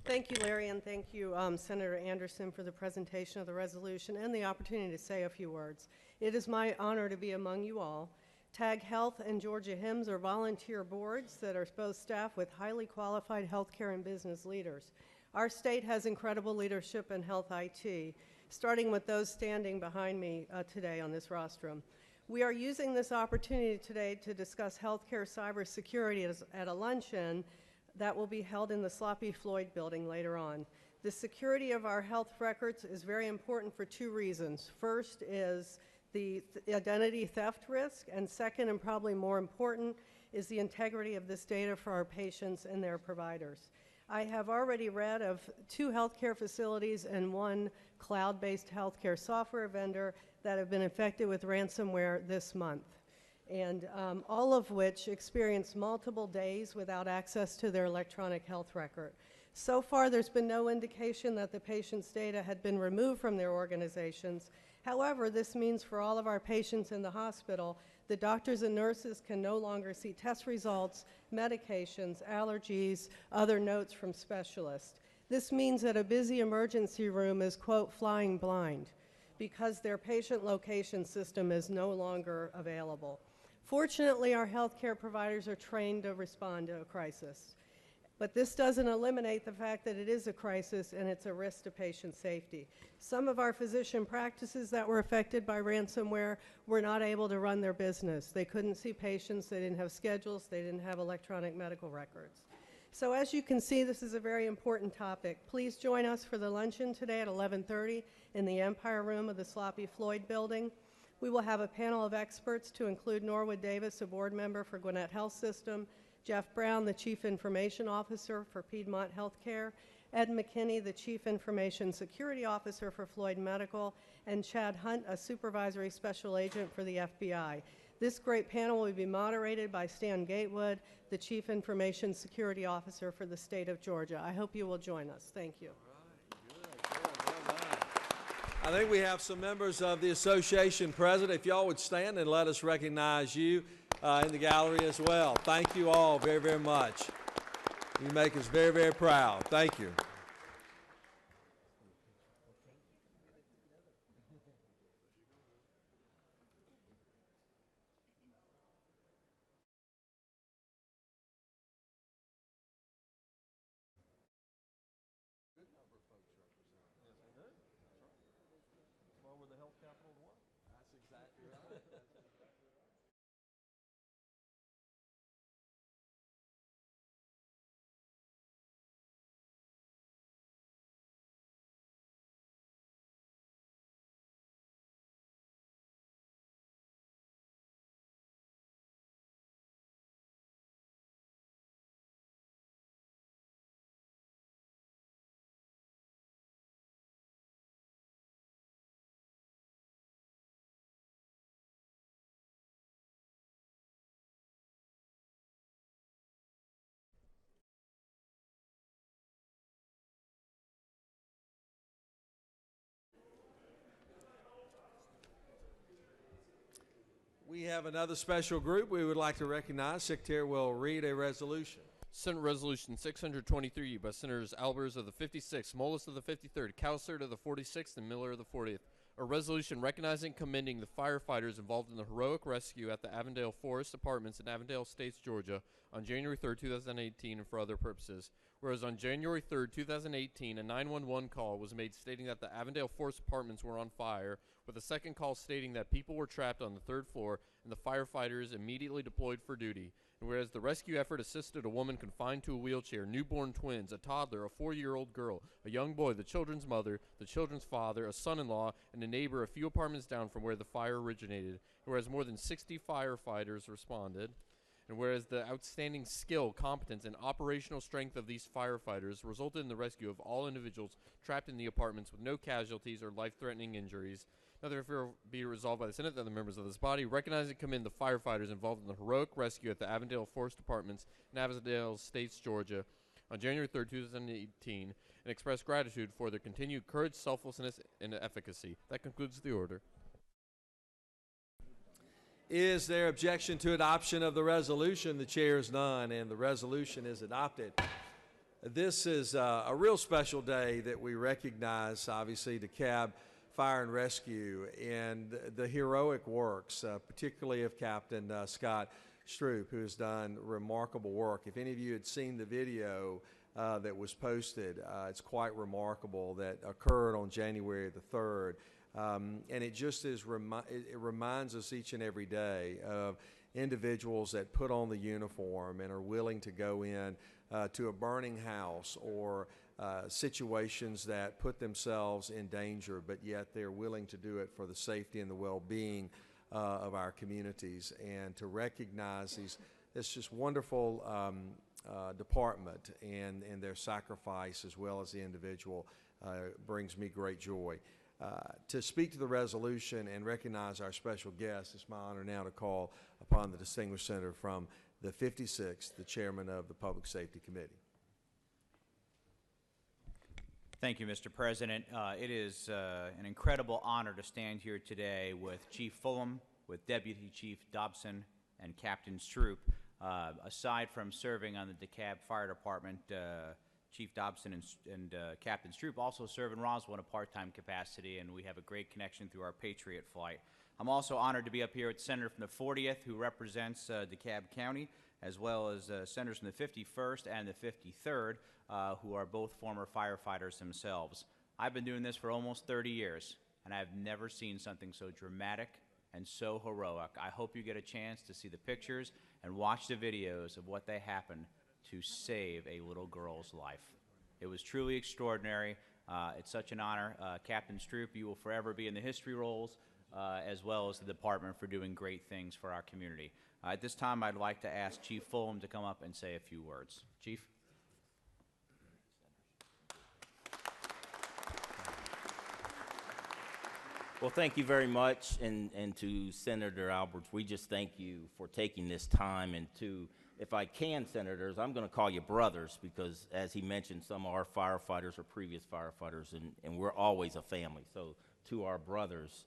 Thank you, Larry, and thank you, Senator Anderson, for the presentation of the resolution and the opportunity to say a few words. It is my honor to be among you all. TAG Health and Georgia HIMSS are volunteer boards that are both staffed with highly qualified healthcare and business leaders. Our state has incredible leadership in health IT, starting with those standing behind me today on this rostrum. We are using this opportunity today to discuss healthcare cybersecurity at a luncheon that will be held in the Sloppy Floyd building later on. The security of our health records is very important for two reasons. First is the identity theft risk, and second, and probably more important, is the integrity of this data for our patients and their providers. I have already read of 2 healthcare facilities and 1 cloud-based healthcare software vendor that have been infected with ransomware this month, and all of which experienced multiple days without access to their electronic health record. So far, there's been no indication that the patient's data had been removed from their organizations. However, this means for all of our patients in the hospital, the doctors and nurses can no longer see test results, medications, allergies, other notes from specialists. This means that a busy emergency room is, quote, flying blind because their patient location system is no longer available. Fortunately, our healthcare providers are trained to respond to a crisis. But this doesn't eliminate the fact that it is a crisis and it's a risk to patient safety. Some of our physician practices that were affected by ransomware were not able to run their business. They couldn't see patients, they didn't have schedules, they didn't have electronic medical records. So as you can see, this is a very important topic. Please join us for the luncheon today at 11:30 in the Empire Room of the Sloppy Floyd Building. We will have a panel of experts to include Norwood Davis, a board member for Gwinnett Health System, Jeff Brown, the Chief Information Officer for Piedmont Healthcare, Ed McKinney, the Chief Information Security Officer for Floyd Medical, and Chad Hunt, a Supervisory Special Agent for the FBI. This great panel will be moderated by Stan Gatewood, the Chief Information Security Officer for the state of Georgia. I hope you will join us. Thank you. I think we have some members of the association present. If y'all would stand and let us recognize you in the gallery as well. Thank you all very, very much. You make us very, very proud. Thank you. We have another special group we would like to recognize. Secretary will read a resolution. Senate Resolution 623 by Senators Albers of the 56th, Mullis of the 53rd, Cowsert of the 46th, and Miller of the 40th. A resolution recognizing and commending the firefighters involved in the heroic rescue at the Avondale Forest Apartments in Avondale Estates, Georgia on January 3, 2018 and for other purposes. Whereas on January 3, 2018, a 911 call was made stating that the Avondale Forest Apartments were on fire, with a second call stating that people were trapped on the third floor and the firefighters immediately deployed for duty. And whereas the rescue effort assisted a woman confined to a wheelchair, newborn twins, a toddler, a 4-year-old girl, a young boy, the children's mother, the children's father, a son-in-law, and a neighbor a few apartments down from where the fire originated. And whereas more than 60 firefighters responded. And whereas the outstanding skill, competence, and operational strength of these firefighters resulted in the rescue of all individuals trapped in the apartments with no casualties or life-threatening injuries. Now therefore be resolved by the Senate that the members of this body recognize and commend the firefighters involved in the heroic rescue at the Avondale Forest Apartments in Avondale Estates, Georgia on January 3, 2018 and express gratitude for their continued courage, selflessness, and efficacy. That concludes the order. Is there objection to adoption of the resolution? The chair is none, and the resolution is adopted. This is a real special day that we recognize, obviously, DeKalb Fire and Rescue and the heroic works, particularly of Captain Scott Stroop, who has done remarkable work. If any of you had seen the video that was posted, it's quite remarkable, that occurred on January the 3rd. And it just is it reminds us each and every day of individuals that put on the uniform and are willing to go in to a burning house or situations that put themselves in danger, but yet they're willing to do it for the safety and the well-being of our communities. And to recognize this just wonderful department and their sacrifice as well as the individual brings me great joy. To speak to the resolution and recognize our special guest, it's my honor now to call upon the distinguished senator from the 56th, the chairman of the Public Safety Committee. Thank you, Mr. President. It is an incredible honor to stand here today with Chief Fulham, with Deputy Chief Dobson, and Captain Stroop. Aside from serving on the DeKalb Fire Department, Chief Dobson and Captain Stroop also serve in Roswell in a part-time capacity, and we have a great connection through our Patriot flight. I'm also honored to be up here with the senator from the 40th who represents DeKalb County, as well as senators from the 51st and the 53rd, who are both former firefighters themselves. I've been doing this for almost 30 years, and I've never seen something so dramatic and so heroic. I hope you get a chance to see the pictures and watch the videos of what they happened to save a little girl's life. It was truly extraordinary. It's such an honor. Captain Stroop, you will forever be in the history rolls, as well as the department for doing great things for our community. At this time, I'd like to ask Chief Fulham to come up and say a few words. Chief? Well, thank you very much, and to Senator Alberts, we just thank you for taking this time, and to, if I can, Senators, I'm going to call you brothers, because as he mentioned, some of our firefighters are previous firefighters, and we're always a family. So to our brothers,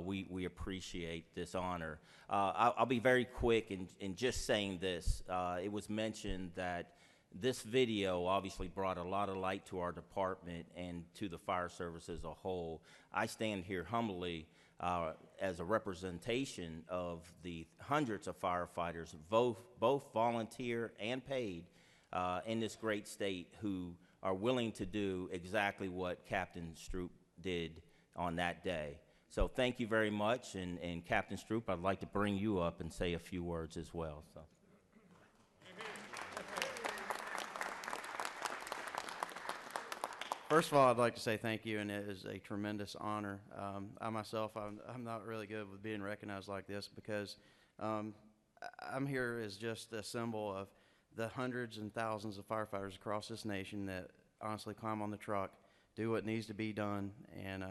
we appreciate this honor. I'll be very quick in just saying this. It was mentioned that this video obviously brought a lot of light to our department and to the fire service as a whole. I stand here humbly as a representation of the hundreds of firefighters, both volunteer and paid, in this great state, who are willing to do exactly what Captain Stroop did on that day. So thank you very much, and Captain Stroop, I'd like to bring you up and say a few words as well. So. First of all, I'd like to say thank you, and it is a tremendous honor. I myself, I'm not really good with being recognized like this, because I'm here as just a symbol of the hundreds and thousands of firefighters across this nation that honestly climb on the truck, do what needs to be done, and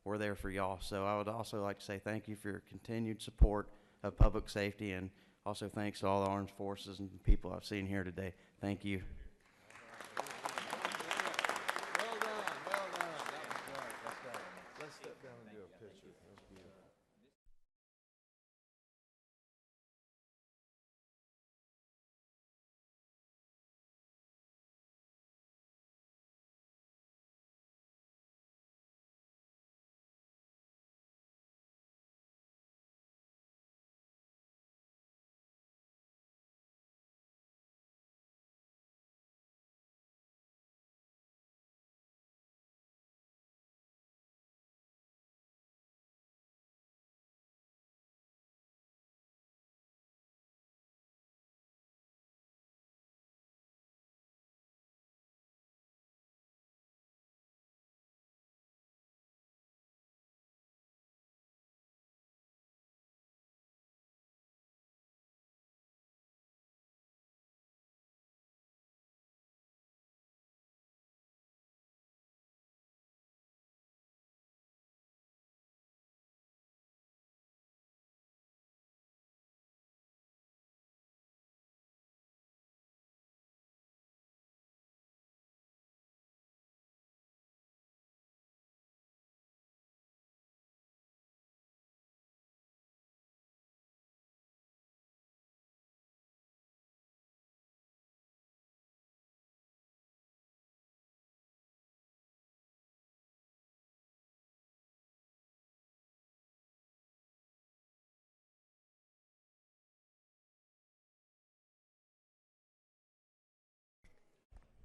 we're there for y'all. So I would also like to say thank you for your continued support of public safety, and also thanks to all the armed forces and people I've seen here today. Thank you.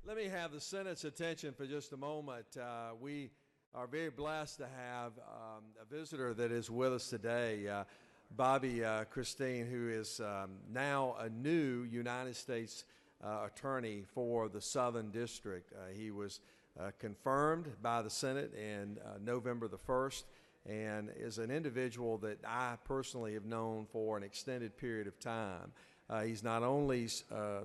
Let me have the Senate's attention for just a moment. We are very blessed to have a visitor that is with us today, Bobby Christine, who is now a new United States attorney for the Southern District. He was confirmed by the Senate in November the 1st, and is an individual that I personally have known for an extended period of time. He's not only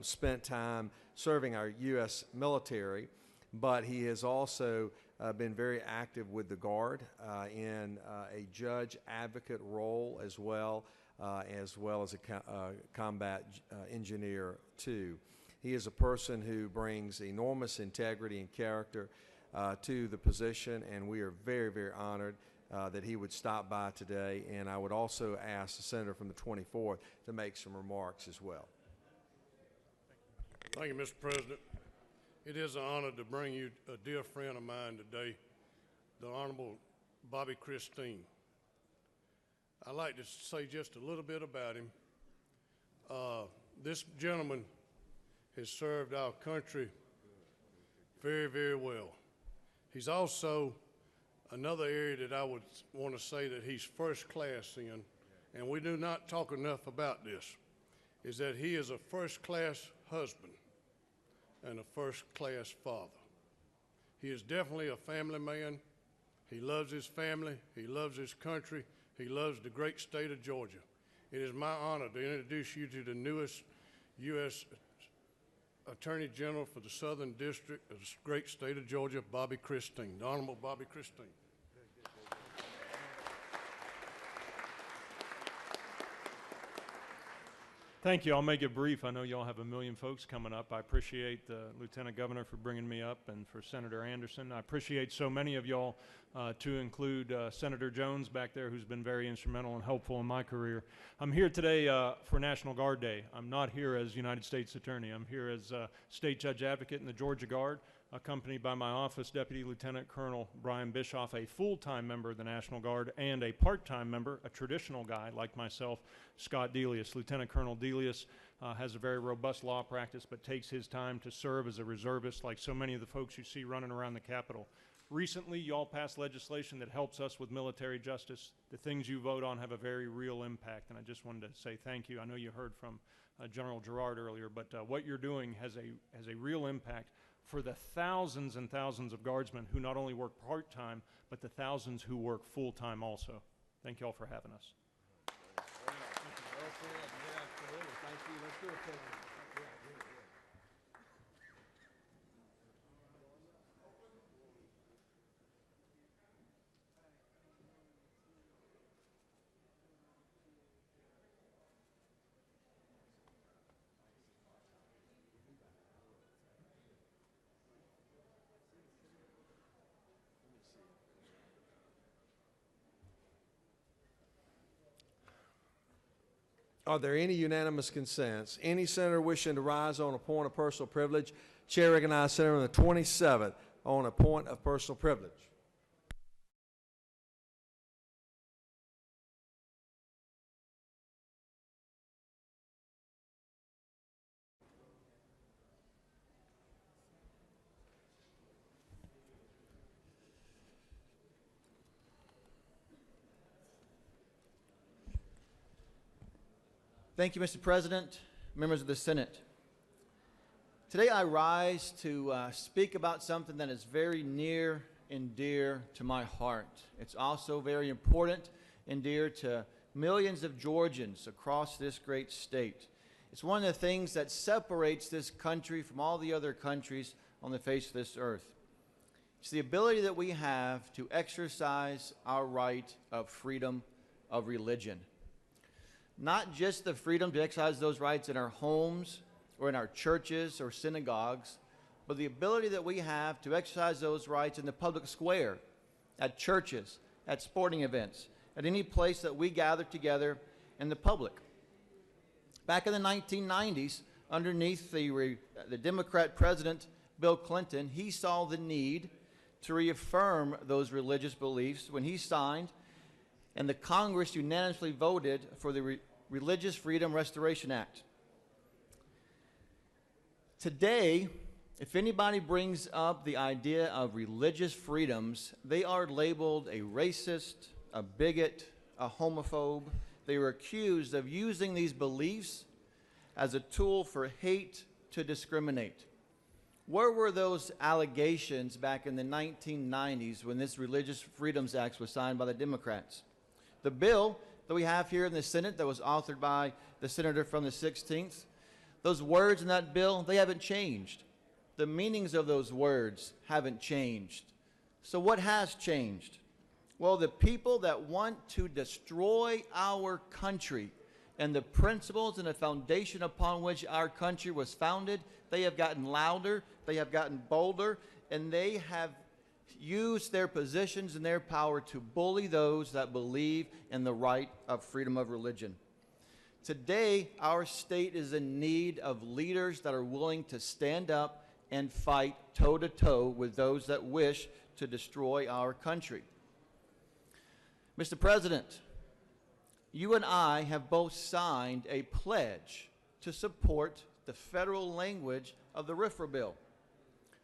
spent time serving our U.S. military, but he has also been very active with the Guard in a judge advocate role, as well as a combat engineer too. He is a person who brings enormous integrity and character to the position, and we are very, very honored that he would stop by today. And I would also ask the senator from the 24th to make some remarks as well. Thank you, Mr. President. It is an honor to bring you a dear friend of mine today, the Honorable Bobby Christine. I'd like to say just a little bit about him. This gentleman has served our country very, very well. He's also another area that I would want to say that he's first class in, and we do not talk enough about this, is that he is a first class husband and a first class father. He is definitely a family man. He loves his family. He loves his country. He loves the great state of Georgia. It is my honor to introduce you to the newest U.S. Attorney General for the Southern District of the great state of Georgia, Bobby Christine, the Honorable Bobby Christine. Thank you. I'll make it brief. I know y'all have a million folks coming up. I appreciate the Lieutenant Governor for bringing me up and for Senator Anderson. I appreciate so many of y'all, to include Senator Jones back there, who's been very instrumental and helpful in my career. I'm here today for National Guard Day. I'm not here as United States Attorney. I'm here as State Judge Advocate in the Georgia Guard, accompanied by my office, Deputy Lieutenant Colonel Brian Bischoff, a full-time member of the National Guard, and a part-time member, a traditional guy like myself, Scott Delius. Lieutenant Colonel Delius has a very robust law practice, but takes his time to serve as a reservist like so many of the folks you see running around the Capitol. Recently, y'all passed legislation that helps us with military justice. The things you vote on have a very real impact, and I just wanted to say thank you. I know you heard from General Gerard earlier, but what you're doing has a real impact for the thousands and thousands of guardsmen who not only work part-time, but the thousands who work full-time also. Thank you all for having us. Are there any unanimous consents? Any senator wishing to rise on a point of personal privilege? Chair recognizes Senator on the 27th on a point of personal privilege. Thank you, Mr. President, members of the Senate. Today I rise to speak about something that is very near and dear to my heart. It's also very important and dear to millions of Georgians across this great state. It's one of the things that separates this country from all the other countries on the face of this earth. It's the ability that we have to exercise our right of freedom of religion. Not just the freedom to exercise those rights in our homes or in our churches or synagogues, but the ability that we have to exercise those rights in the public square, at churches, at sporting events, at any place that we gather together in the public. Back in the 1990s, underneath the Democrat President Bill Clinton, he saw the need to reaffirm those religious beliefs when he signed, and the Congress unanimously voted for the Religious Freedom Restoration Act. Today, if anybody brings up the idea of religious freedoms, they are labeled a racist, a bigot, a homophobe. They were accused of using these beliefs as a tool for hate to discriminate. Where were those allegations back in the 1990s when this Religious Freedoms Act was signed by the Democrats? The bill that we have here in the Senate that was authored by the senator from the 16th, those words in that bill, they haven't changed. The meanings of those words haven't changed. So what has changed? Well, the people that want to destroy our country and the principles and the foundation upon which our country was founded, they have gotten louder, they have gotten bolder, and they have use their positions and their power to bully those that believe in the right of freedom of religion. Today, our state is in need of leaders that are willing to stand up and fight toe-to-toe with those that wish to destroy our country. Mr. President, you and I have both signed a pledge to support the federal language of the RFRA bill.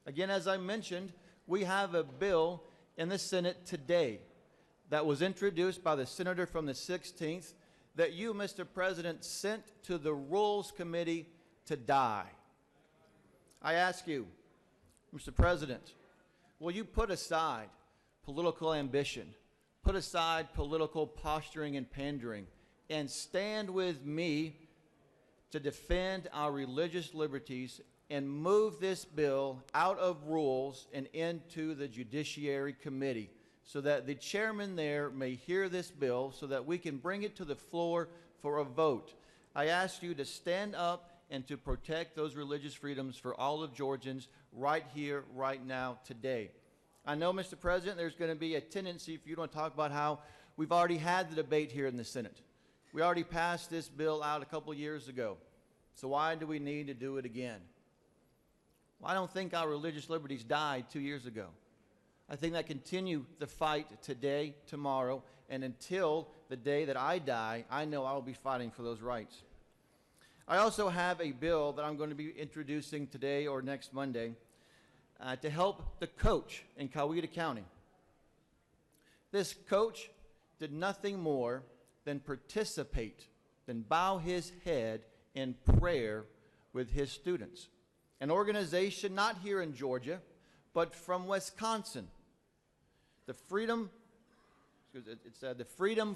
Again, as I mentioned, we have a bill in the Senate today that was introduced by the senator from the 16th that you, Mr. President, sent to the Rules Committee to die. I ask you, Mr. President, will you put aside political ambition, put aside political posturing and pandering, and stand with me to defend our religious liberties and move this bill out of rules and into the Judiciary Committee so that the chairman there may hear this bill so that we can bring it to the floor for a vote. I ask you to stand up and to protect those religious freedoms for all of Georgians right here, right now, today. I know, Mr. President, there's going to be a tendency for you to talk about how we've already had the debate here in the Senate. We already passed this bill out a couple years ago. So why do we need to do it again? Well, I don't think our religious liberties died 2 years ago. I think that continue the fight today, tomorrow, and until the day that I die, I know I will be fighting for those rights. I also have a bill that I'm going to be introducing today or next Monday to help the coach in Coweta County. This coach did nothing more than participate, than bow his head in prayer with his students. An organization not here in Georgia, but from Wisconsin. The Freedom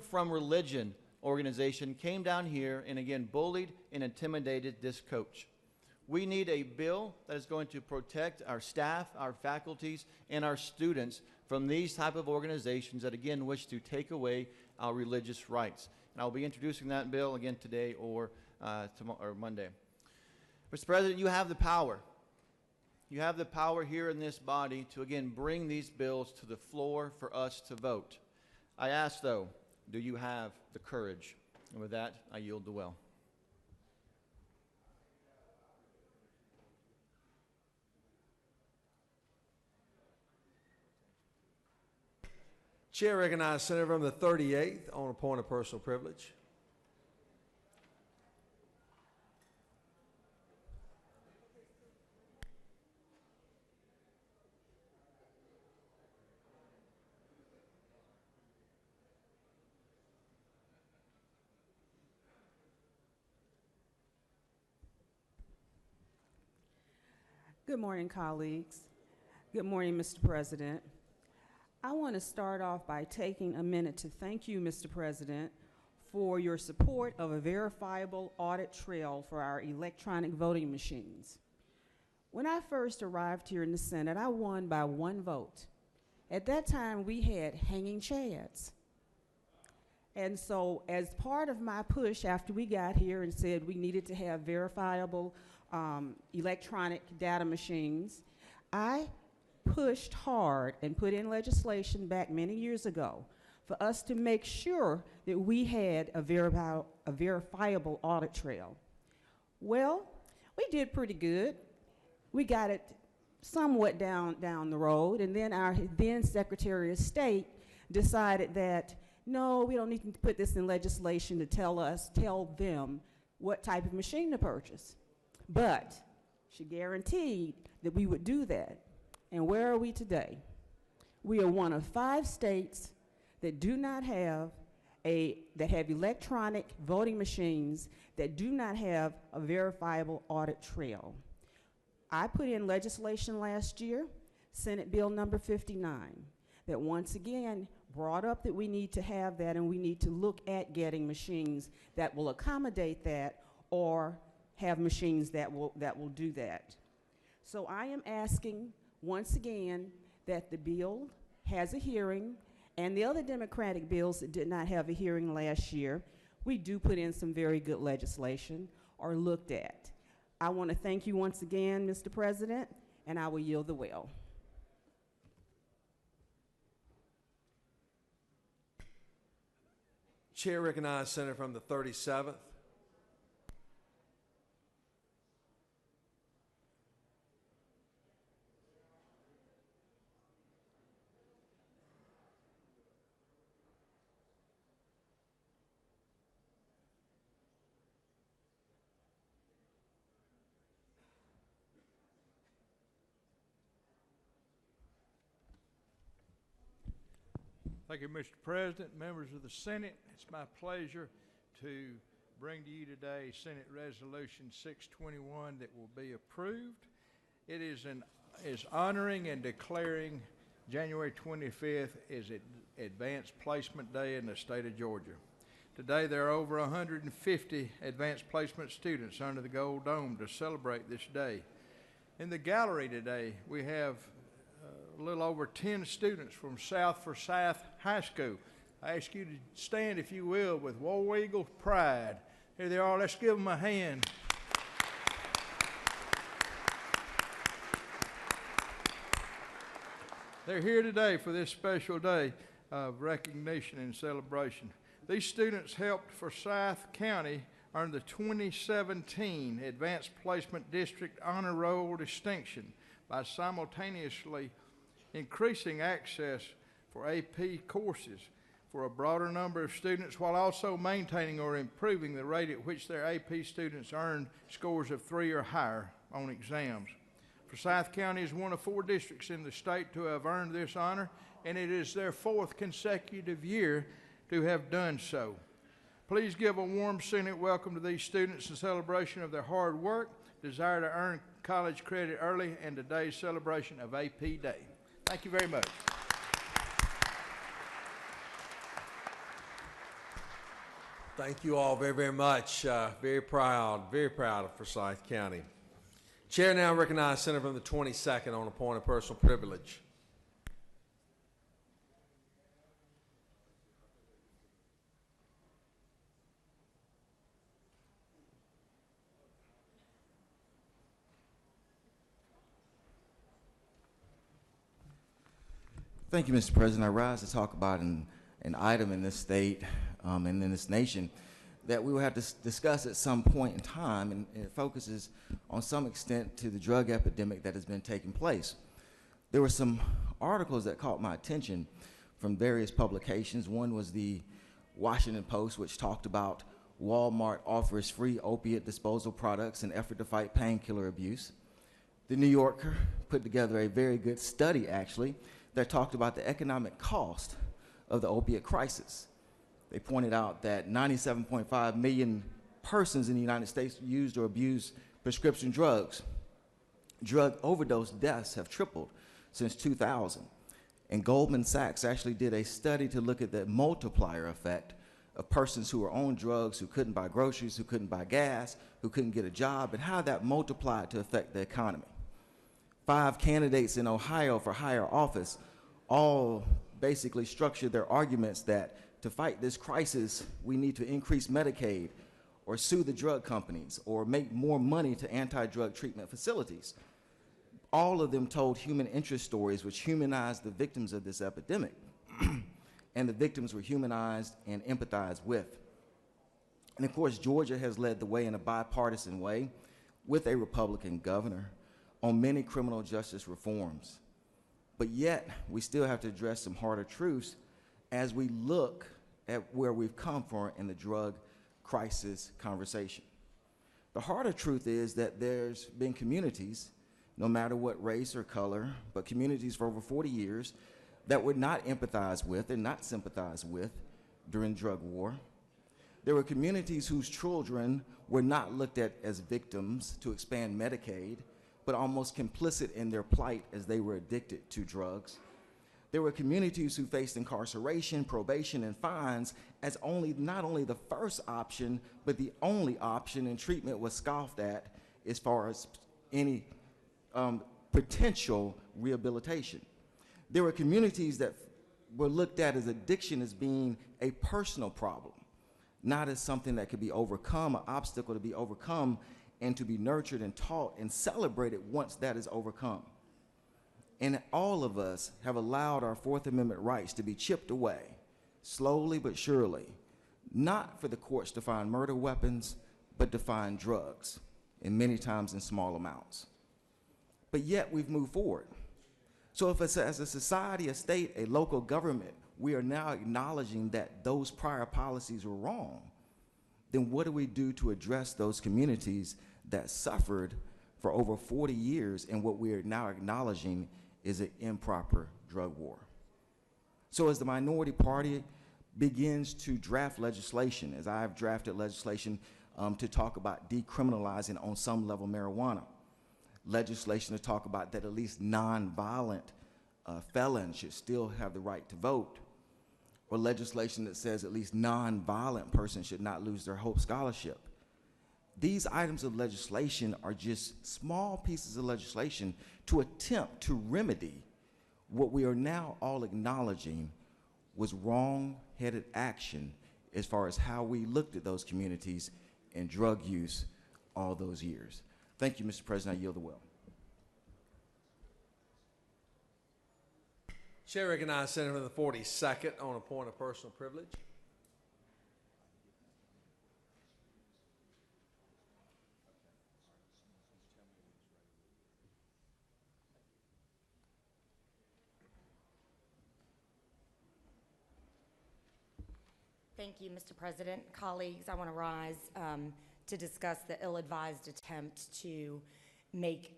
from Religion organization came down here and again bullied and intimidated this coach. We need a bill that is going to protect our staff, our faculties, and our students from these type of organizations that again wish to take away our religious rights. And I'll be introducing that bill again today or tomorrow or Monday. Mr. President, you have the power. You have the power here in this body to again bring these bills to the floor for us to vote. I ask though, do you have the courage? And with that, I yield the well. Chair recognizes Senator from the 38th on a point of personal privilege. Good morning, colleagues. Good morning, Mr. President. I want to start off by taking a minute to thank you, Mr. President, for your support of a verifiable audit trail for our electronic voting machines. When I first arrived here in the Senate, I won by 1 vote. At that time, we had hanging chads. And so as part of my push after we got here and said we needed to have verifiable electronic data machines, I pushed hard and put in legislation back many years ago for us to make sure that we had a verifiable audit trail. Well, we did pretty good. We got it somewhat down the road, and then our then Secretary of State decided that, no, we don't need to put this in legislation to tell them what type of machine to purchase. But she guaranteed that we would do that. And where are we today? We are one of 5 states that do not have that have electronic voting machines that do not have a verifiable audit trail. I put in legislation last year, Senate Bill number 59, that once again brought up that we need to have that and we need to look at getting machines that will accommodate that or have machines that will do that. So I am asking once again that the bill has a hearing, and the other Democratic bills that did not have a hearing last year, we do put in some very good legislation or looked at. I want to thank you once again, Mr. President, and I will yield the well. Chair recognizes Senator from the 37th. Thank you, Mr. President, members of the Senate. It's my pleasure to bring to you today Senate Resolution 621 that will be approved. It is honoring and declaring January 25th as Advanced Placement Day in the state of Georgia. Today there are over 150 advanced placement students under the Gold Dome to celebrate this day. In the gallery today we have a little over 10 students from South Forsyth High School. I ask you to stand, if you will, with War Eagle pride. Here they are. Let's give them a hand. They're here today for this special day of recognition and celebration. These students helped Forsyth County earn the 2017 Advanced Placement District Honor Roll distinction by simultaneously increasing access for AP courses for a broader number of students while also maintaining or improving the rate at which their AP students earned scores of 3 or higher on exams. Forsyth County is one of 4 districts in the state to have earned this honor, and it is their 4th consecutive year to have done so. Please give a warm Senate welcome to these students in celebration of their hard work, desire to earn college credit early, and today's celebration of AP Day. Thank you very much. Thank you all very, very much. Very proud of Forsyth County. Chair now recognizes Senator from the 22nd on a point of personal privilege. Thank you, Mr. President. I rise to talk about an item in this state and in this nation that we will have to discuss at some point in time, and it focuses on some extent to the drug epidemic that has been taking place. There were some articles that caught my attention from various publications. One was the Washington Post, which talked about Walmart offers free opiate disposal products in effort to fight painkiller abuse. The New Yorker put together a very good study, actually, that talked about the economic cost of the opiate crisis. They pointed out that 97.5 million persons in the United States used or abused prescription drugs. Drug overdose deaths have tripled since 2000. And Goldman Sachs actually did a study to look at the multiplier effect of persons who were on drugs, who couldn't buy groceries, who couldn't buy gas, who couldn't get a job, and how that multiplied to affect the economy. 5 candidates in Ohio for higher office all basically structured their arguments that to fight this crisis, we need to increase Medicaid or sue the drug companies or make more money to anti-drug treatment facilities. All of them told human interest stories which humanized the victims of this epidemic. And the victims were humanized and empathized with. And of course, Georgia has led the way in a bipartisan way with a Republican governor on many criminal justice reforms. But yet, we still have to address some harder truths as we look at where we've come from in the drug crisis conversation. The harder truth is that there's been communities, no matter what race or color, but communities for over 40 years that were not empathized with and not sympathized with during drug war. There were communities whose children were not looked at as victims to expand Medicaid, but almost complicit in their plight as they were addicted to drugs. There were communities who faced incarceration, probation, and fines as not only the first option, but the only option, and treatment was scoffed at as far as any potential rehabilitation. There were communities that were looked at as addiction as being a personal problem, not as something that could be overcome, an obstacle to be overcome and to be nurtured and taught and celebrated once that is overcome. And all of us have allowed our Fourth Amendment rights to be chipped away, slowly but surely, not for the courts to find murder weapons, but to find drugs, and many times in small amounts. But yet we've moved forward. So if it's as a society, a state, a local government, we are now acknowledging that those prior policies were wrong, then what do we do to address those communities that suffered for over 40 years and what we are now acknowledging is an improper drug war? So as the minority party begins to draft legislation, as I've drafted legislation to talk about decriminalizing on some level marijuana, legislation to talk about that at least nonviolent felons should still have the right to vote, or legislation that says at least nonviolent persons should not lose their Hope Scholarship. These items of legislation are just small pieces of legislation to attempt to remedy what we are now all acknowledging was wrong-headed action as far as how we looked at those communities and drug use all those years. Thank you, Mr. President. I yield the will. Chair recognizes Senator from the 42nd on a point of personal privilege. Thank you, Mr. President. Colleagues, I want to rise to discuss the ill-advised attempt to make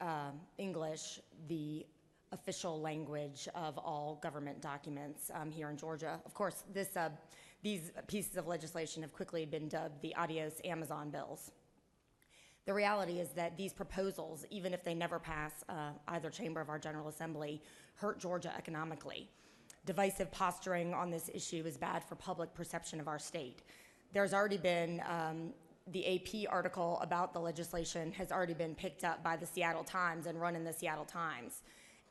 English the official language of all government documents here in Georgia. Of course, these pieces of legislation have quickly been dubbed the adios Amazon bills. The reality is that these proposals, even if they never pass either chamber of our General Assembly, hurt Georgia economically. Divisive posturing on this issue is bad for public perception of our state. There's already been, the AP article about the legislation has already been picked up by the Seattle Times and run in the Seattle Times.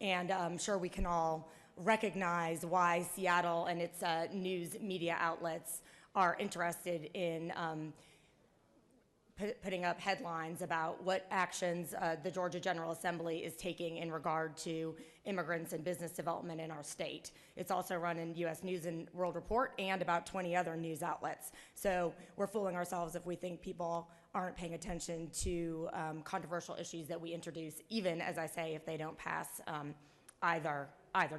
And I'm sure we can all recognize why Seattle and its news media outlets are interested in putting up headlines about what actions the Georgia General Assembly is taking in regard to immigrants and business development in our state. It's also run in U.S. News and World Report and about 20 other news outlets. So we're fooling ourselves if we think people aren't paying attention to controversial issues that we introduce, even, as I say, if they don't pass either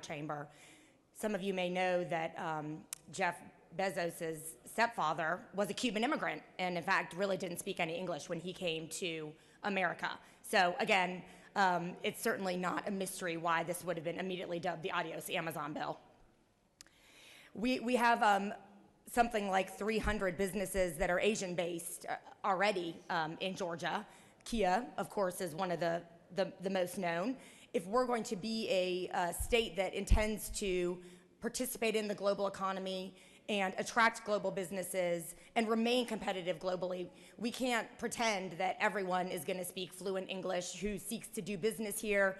chamber. Some of you may know that Jeff Bezos' stepfather was a Cuban immigrant and in fact really didn't speak any English when he came to America. So again, it's certainly not a mystery why this would have been immediately dubbed the adios Amazon bill. We have something like 300 businesses that are Asian-based already in Georgia. Kia, of course, is one of the most known. If we're going to be a state that intends to participate in the global economy and attract global businesses and remain competitive globally, we can't pretend that everyone is going to speak fluent English who seeks to do business here,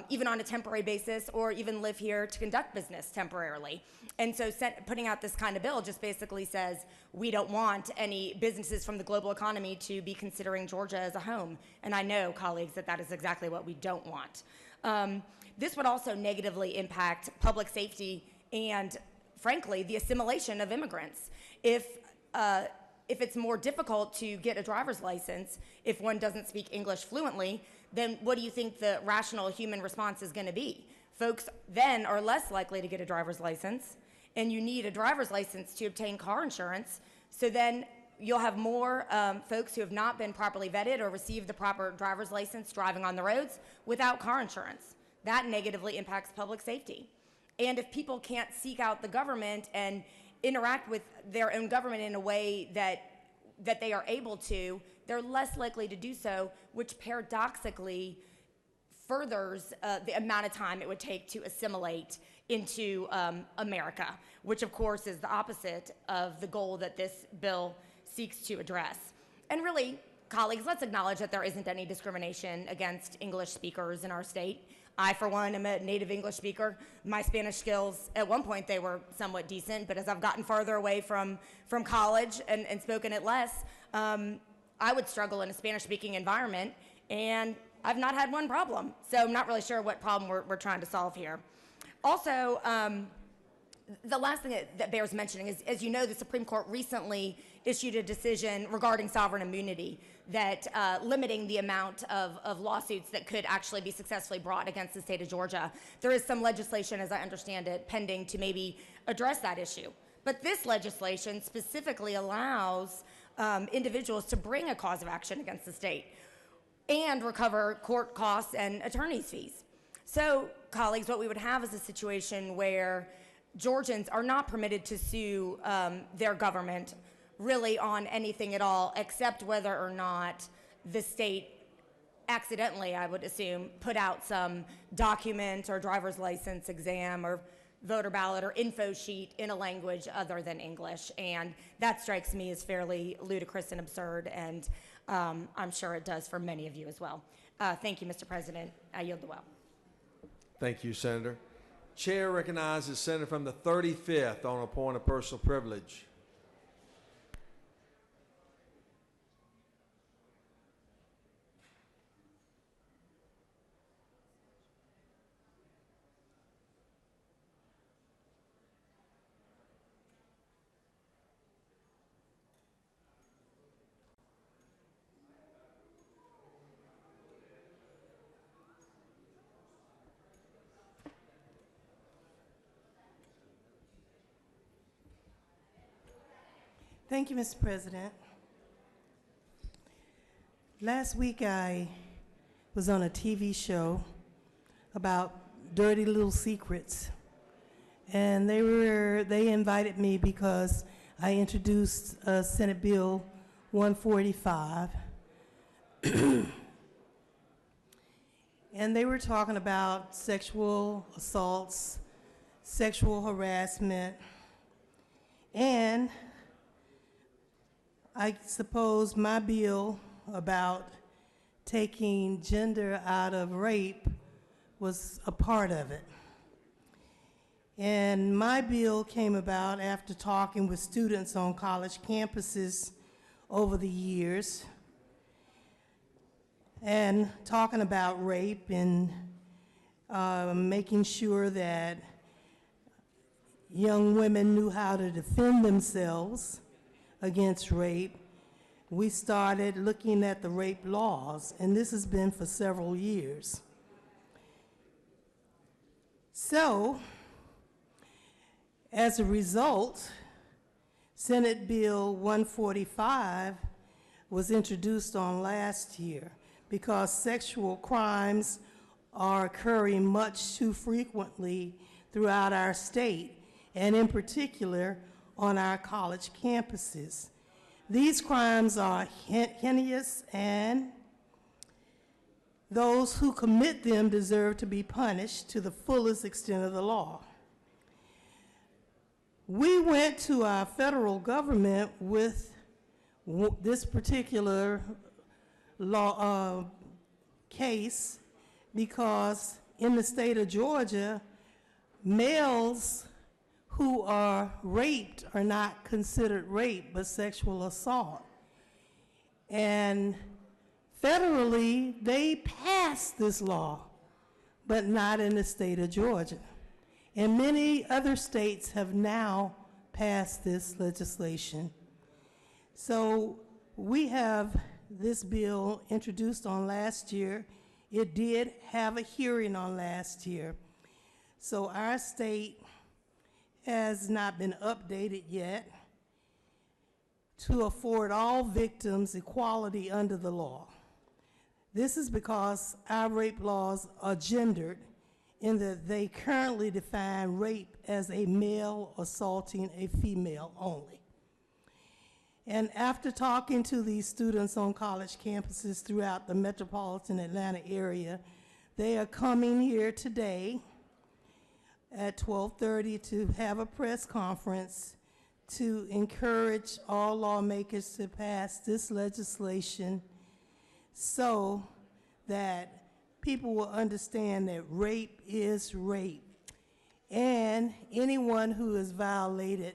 even on a temporary basis, or even live here to conduct business temporarily. And so putting out this kind of bill just basically says we don't want any businesses from the global economy to be considering Georgia as a home. And I know, colleagues, that that is exactly what we don't want. This would also negatively impact public safety and, frankly, the assimilation of immigrants. If it's more difficult to get a driver's license if one doesn't speak English fluently, then what do you think the rational human response is going to be? Folks then are less likely to get a driver's license, and you need a driver's license to obtain car insurance, so then you'll have more folks who have not been properly vetted or received the proper driver's license driving on the roads without car insurance. That negatively impacts public safety. And if people can't seek out the government and interact with their own government in a way that they are able to, they're less likely to do so, which paradoxically furthers the amount of time it would take to assimilate into America, which of course is the opposite of the goal that this bill seeks to address. And really, colleagues, let's acknowledge that there isn't any discrimination against English speakers in our state. I, for one, am a native English speaker. My Spanish skills, at one point, they were somewhat decent, but as I've gotten farther away from college and spoken it less, I would struggle in a Spanish-speaking environment, and I've not had one problem. So I'm not really sure what problem we're trying to solve here. Also, the last thing that bears mentioning is, as you know, the Supreme Court recently issued a decision regarding sovereign immunity that limiting the amount of lawsuits that could actually be successfully brought against the state of Georgia. There is some legislation, as I understand it, pending to maybe address that issue. But this legislation specifically allows individuals to bring a cause of action against the state and recover court costs and attorney's fees. So, colleagues, what we would have is a situation where Georgians are not permitted to sue their government really on anything at all, except whether or not the state accidentally, I would assume, put out some document or driver's license exam or voter ballot or info sheet in a language other than English. And that strikes me as fairly ludicrous and absurd, and I'm sure it does for many of you as well. Thank you, Mr. President. I yield the well. Thank you, Senator. Chair recognizes Senator from the 35th on a point of personal privilege. Thank you, Mr. President. Last week I was on a TV show about dirty little secrets, and they invited me because I introduced Senate Bill 145. And they were talking about sexual assaults, sexual harassment, and I suppose my bill about taking gender out of rape was a part of it. And my bill came about after talking with students on college campuses over the years and talking about rape and making sure that young women knew how to defend themselves against rape. We started looking at the rape laws, and this has been for several years. So, as a result, Senate Bill 145 was introduced on last year because sexual crimes are occurring much too frequently throughout our state, and in particular on our college campuses. These crimes are heinous, and those who commit them deserve to be punished to the fullest extent of the law. We went to our federal government with this particular law case because in the state of Georgia, males who are raped are not considered rape but sexual assault. And federally, they passed this law, but not in the state of Georgia. And many other states have now passed this legislation. So we have this bill introduced on last year. It did have a hearing on last year. So our state has not been updated yet to afford all victims equality under the law. This is because our rape laws are gendered in that they currently define rape as a male assaulting a female only. And after talking to these students on college campuses throughout the metropolitan Atlanta area, they are coming here today at 12:30 to have a press conference to encourage all lawmakers to pass this legislation so that people will understand that rape is rape, and anyone who is violated,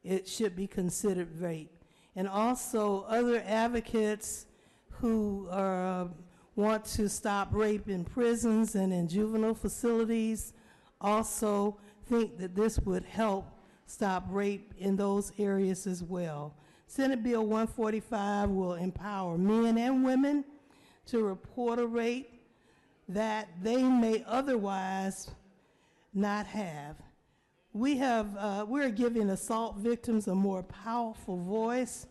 it should be considered rape. And also other advocates who want to stop rape in prisons and in juvenile facilities also think that this would help stop rape in those areas as well. Senate Bill 145 will empower men and women to report a rape that they may otherwise not have. We're giving assault victims a more powerful voice.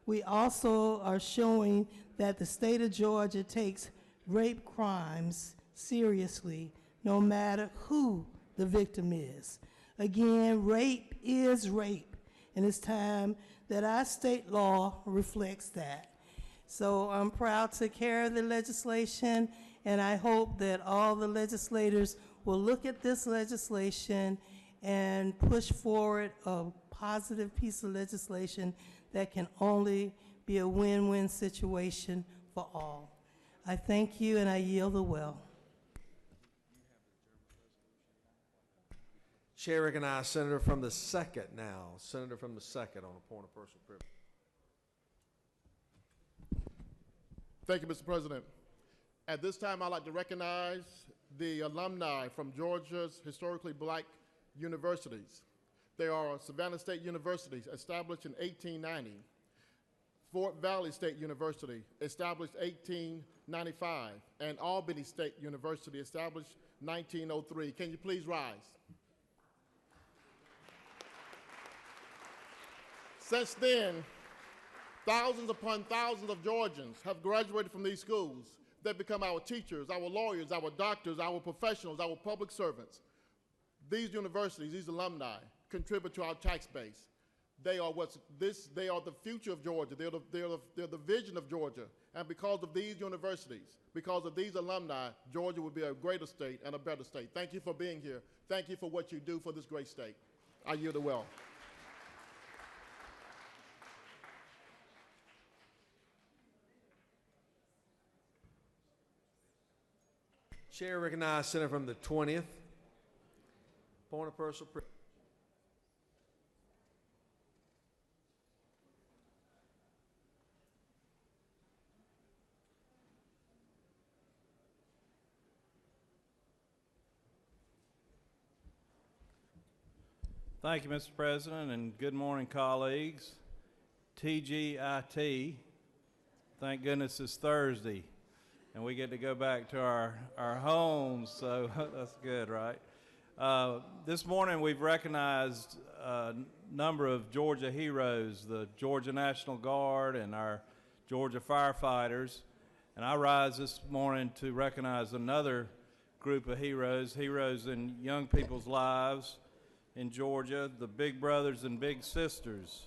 We also are showing that the state of Georgia takes rape crimes seriously, no matter who the victim is. Again, rape is rape, and it's time that our state law reflects that. So I'm proud to carry the legislation, and I hope that all the legislators will look at this legislation and push forward a positive piece of legislation that can only be a win-win situation for all. I thank you, and I yield the well. Chair recognizes Senator from the 2nd now. Senator from the 2nd on a point of personal privilege. Thank you, Mr. President. At this time, I'd like to recognize the alumni from Georgia's historically black universities. They are Savannah State University, established in 1890, Fort Valley State University, established 1895, and Albany State University, established 1903. Can you please rise? Since then, thousands upon thousands of Georgians have graduated from these schools. They've become our teachers, our lawyers, our doctors, our professionals, our public servants. These universities, these alumni, contribute to our tax base. They are they are the future of Georgia. They're the vision of Georgia. And because of these universities, because of these alumni, Georgia will be a greater state and a better state. Thank you for being here. Thank you for what you do for this great state. I yield the well. Chair recognizes Senator from the 20th. Point of personal privilege. Thank you, Mr. President, and good morning, colleagues. TGIT, thank goodness it's Thursday, and we get to go back to our homes, so that's good, right? This morning we've recognized a number of Georgia heroes, the Georgia National Guard and our Georgia firefighters, and I rise this morning to recognize another group of heroes in young people's lives in Georgia, the big brothers and big sisters.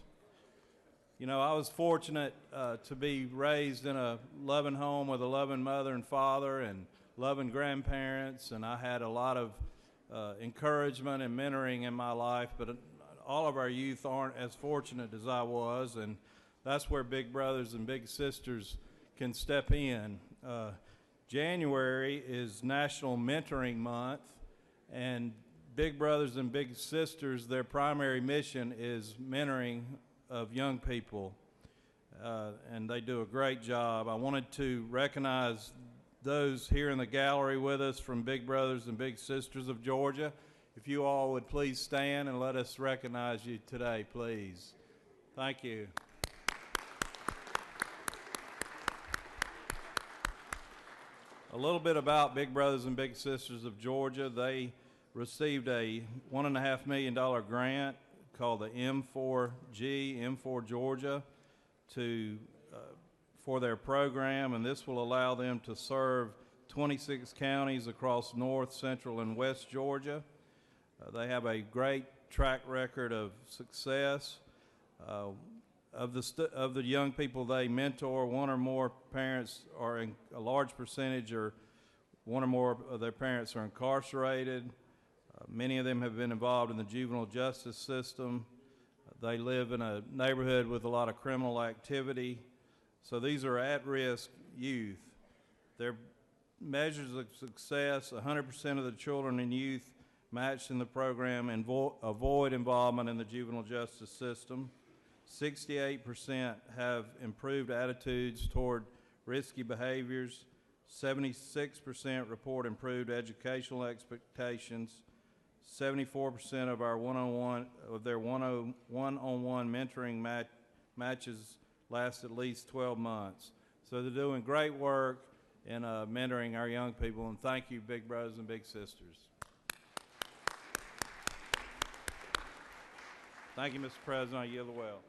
You know, I was fortunate to be raised in a loving home with a loving mother and father and loving grandparents, and I had a lot of encouragement and mentoring in my life, but all of our youth aren't as fortunate as I was, and that's where big brothers and big sisters can step in. January is National Mentoring Month, and Big Brothers and Big Sisters, their primary mission is mentoring of young people, and they do a great job. I wanted to recognize those here in the gallery with us from Big Brothers and Big Sisters of Georgia. If you all would please stand and let us recognize you today, please. Thank you. A little bit about Big Brothers and Big Sisters of Georgia. They received a $1.5 million grant called the M4 Georgia for their program, and this will allow them to serve 26 counties across North, Central, and West Georgia. They have a great track record of success. Of the young people they mentor, one or more parents are in a large percentage, or one or more of their parents are incarcerated. Many of them have been involved in the juvenile justice system. They live in a neighborhood with a lot of criminal activity. So these are at-risk youth. Their measures of success: 100% of the children and youth matched in the program avoid involvement in the juvenile justice system. 68% have improved attitudes toward risky behaviors. 76% report improved educational expectations. 74% of their one-on-one mentoring matches last at least 12 months. So they're doing great work in mentoring our young people, and thank you, Big Brothers and Big Sisters. Thank you, Mr. President. I yield the well.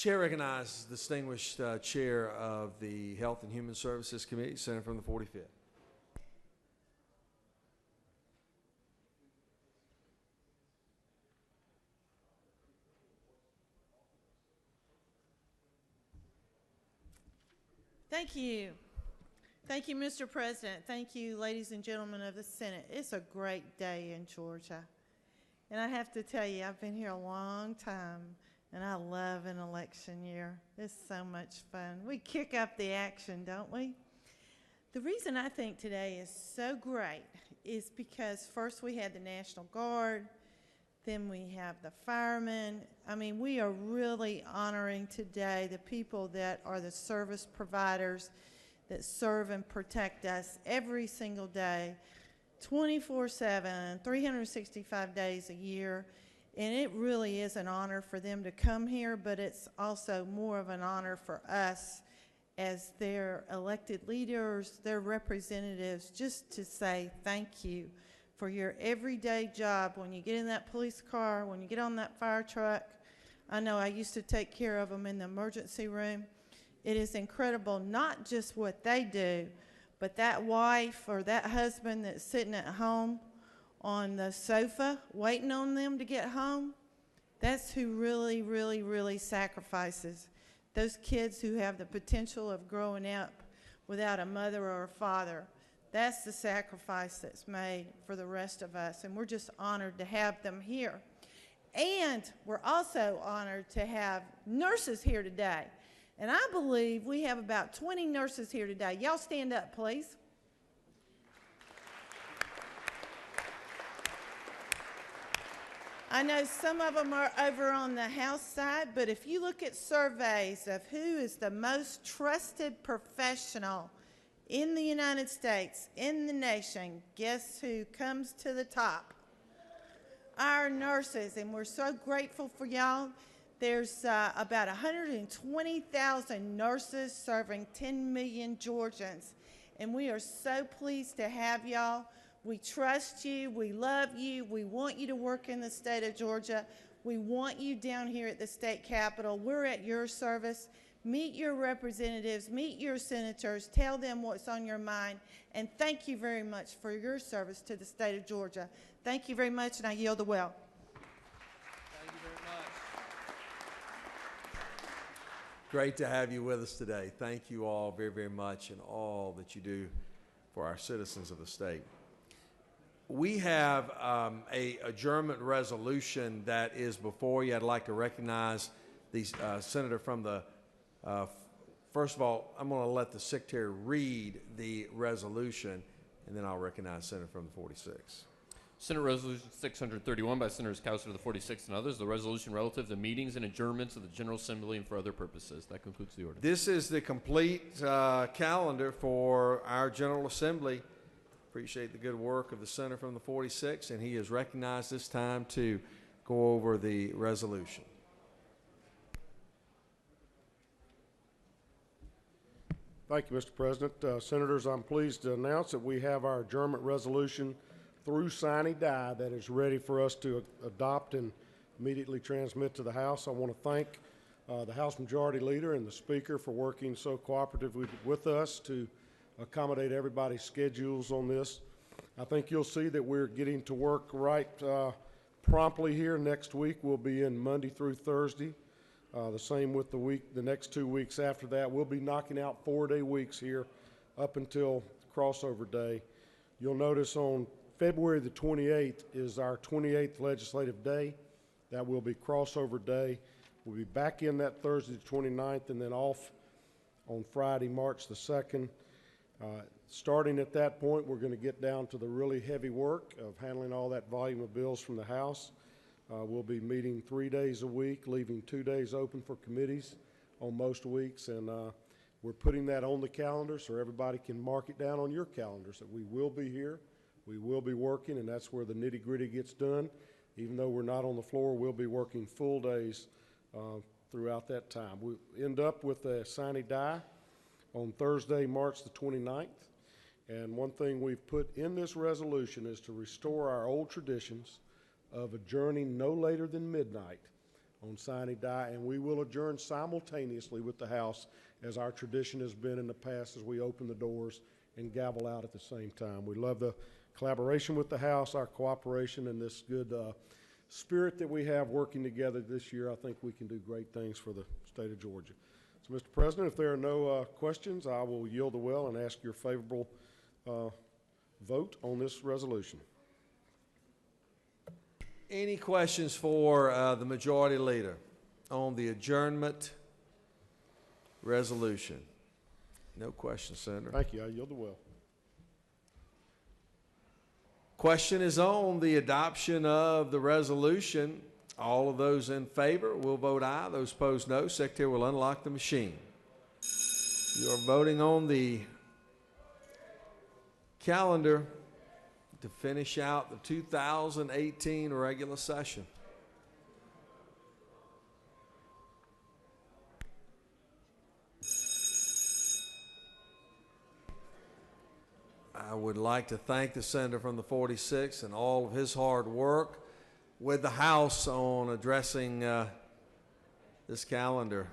Chair recognizes the distinguished chair of the Health and Human Services Committee, Senator from the 45th. Thank you. Thank you, Mr. President. Thank you, ladies and gentlemen of the Senate. It's a great day in Georgia. And I have to tell you, I've been here a long time, and I love an election year. It's so much fun. We kick up the action, don't we? The reason I think today is so great is because first we had the National Guard, then we have the firemen. I mean, we are really honoring today the people that are the service providers that serve and protect us every single day, 24/7, 365 days a year. And it really is an honor for them to come here, but it's also more of an honor for us as their elected leaders, their representatives, just to say thank you for your everyday job when you get in that police car, when you get on that fire truck. I know I used to take care of them in the emergency room. It is incredible, not just what they do, but that wife or that husband that's sitting at home on the sofa waiting on them to get home. That's who really, really, really sacrifices. Those kids who have the potential of growing up without a mother or a father. That's the sacrifice that's made for the rest of us, and we're just honored to have them here. And we're also honored to have nurses here today. And I believe we have about 20 nurses here today. Y'all stand up, please. I know some of them are over on the House side, but if you look at surveys of who is the most trusted professional in the United States, in the nation, guess who comes to the top? Our nurses, and we're so grateful for y'all. There's about 120,000 nurses serving 10 million Georgians, and we are so pleased to have y'all. We trust you, we love you, we want you to work in the state of Georgia. We want you down here at the state capitol. We're at your service. Meet your representatives, meet your senators, tell them what's on your mind, and thank you very much for your service to the state of Georgia. Thank you very much, and I yield the well. Thank you very much. Great to have you with us today. Thank you all very, very much and all that you do for our citizens of the state. We have a adjournment resolution that is before you. I'd like to recognize the senator from the, first of all, I'm going to let the secretary read the resolution, and then I'll recognize Senator from the 46. Senate Resolution 631 by Senators Cowser of the 46th and others, the resolution relative to meetings and adjournments of the General Assembly and for other purposes. That concludes the order. This is the complete calendar for our General Assembly. Appreciate the good work of the Senator from the 46, and he is recognized this time to go over the resolution. Thank you, Mr. President. Senators, I'm pleased to announce that we have our adjournment resolution through sine die that is ready for us to adopt and immediately transmit to the House. I want to thank the House Majority Leader and the Speaker for working so cooperatively with us to accommodate everybody's schedules on this. I think you'll see that we're getting to work right promptly here. Next week we'll be in Monday through Thursday. The same with the next 2 weeks after that. We'll be knocking out 4-day weeks here up until crossover day. You'll notice on February the 28th is our 28th legislative day. That will be crossover day. We'll be back in that Thursday the 29th and then off on Friday, March the 2nd. Starting at that point, we're going to get down to the really heavy work of handling all that volume of bills from the House. We'll be meeting 3 days a week, leaving 2 days open for committees on most weeks, and we're putting that on the calendar so everybody can mark it down on your calendars that we will be here, we will be working, and that's where the nitty-gritty gets done. Even though we're not on the floor, we'll be working full days throughout that time. We'll end up with a sine die on Thursday, March the 29th. And one thing we've put in this resolution is to restore our old traditions of adjourning no later than midnight on sine die, and we will adjourn simultaneously with the House, as our tradition has been in the past, as we open the doors and gavel out at the same time. We love the collaboration with the House, our cooperation, and this good spirit that we have working together this year. I think we can do great things for the state of Georgia. So, Mr. President, if there are no questions, I will yield the well and ask your favorable vote on this resolution. Any questions for the majority leader on the adjournment resolution? No questions, Senator. Thank you. I yield the well. Question is on the adoption of the resolution. All of those in favor will vote aye. Those opposed, no. Secretary will unlock the machine. You are voting on the calendar to finish out the 2018 regular session. I would like to thank the senator from the 46th and all of his hard work with the House on addressing this calendar.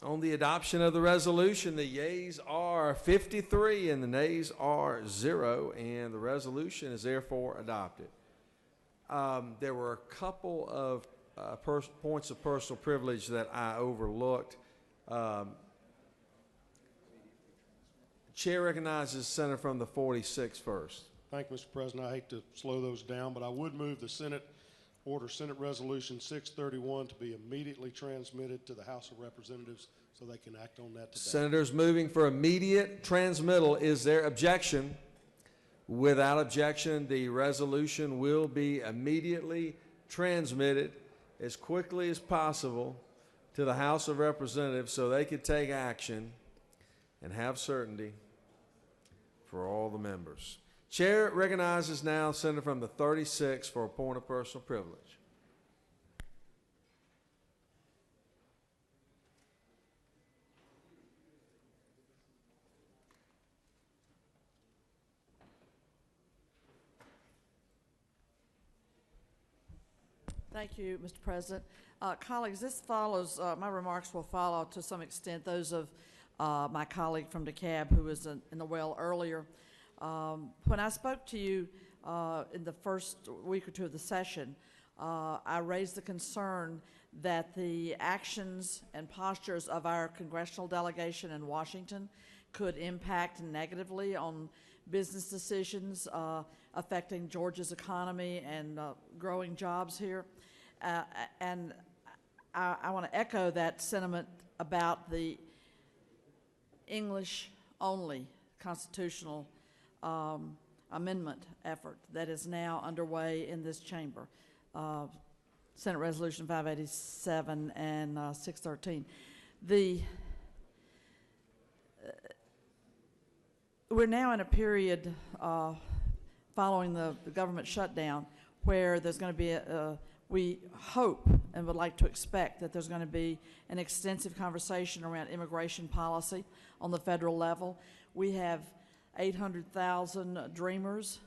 On the adoption of the resolution, the yeas are 53 and the nays are 0, and the resolution is therefore adopted. There were a couple of points of personal privilege that I overlooked. Chair recognizes the senator from the 46th first. Thank you, Mr. President. I hate to slow those down, but I would move the Senate Resolution 631 to be immediately transmitted to the House of Representatives so they can act on that today. Senators moving for immediate transmittal. Is there objection? Without objection, the resolution will be immediately transmitted as quickly as possible to the House of Representatives so they could take action and have certainty for all the members. Chair recognizes now Senator from the 36th for a point of personal privilege. Thank you, Mr. President. Colleagues, this follows, my remarks will follow to some extent those of my colleague from DeKalb who was in the well earlier. When I spoke to you in the first week or two of the session, I raised the concern that the actions and postures of our congressional delegation in Washington could impact negatively on business decisions affecting Georgia's economy and growing jobs here. And I want to echo that sentiment about the English-only constitutional amendment effort that is now underway in this chamber, Senate Resolution 587 and 613. We're now in a period following the government shutdown where there's going to be we hope and would like to expect that there's going to be an extensive conversation around immigration policy on the federal level. We have 800,000 dreamers,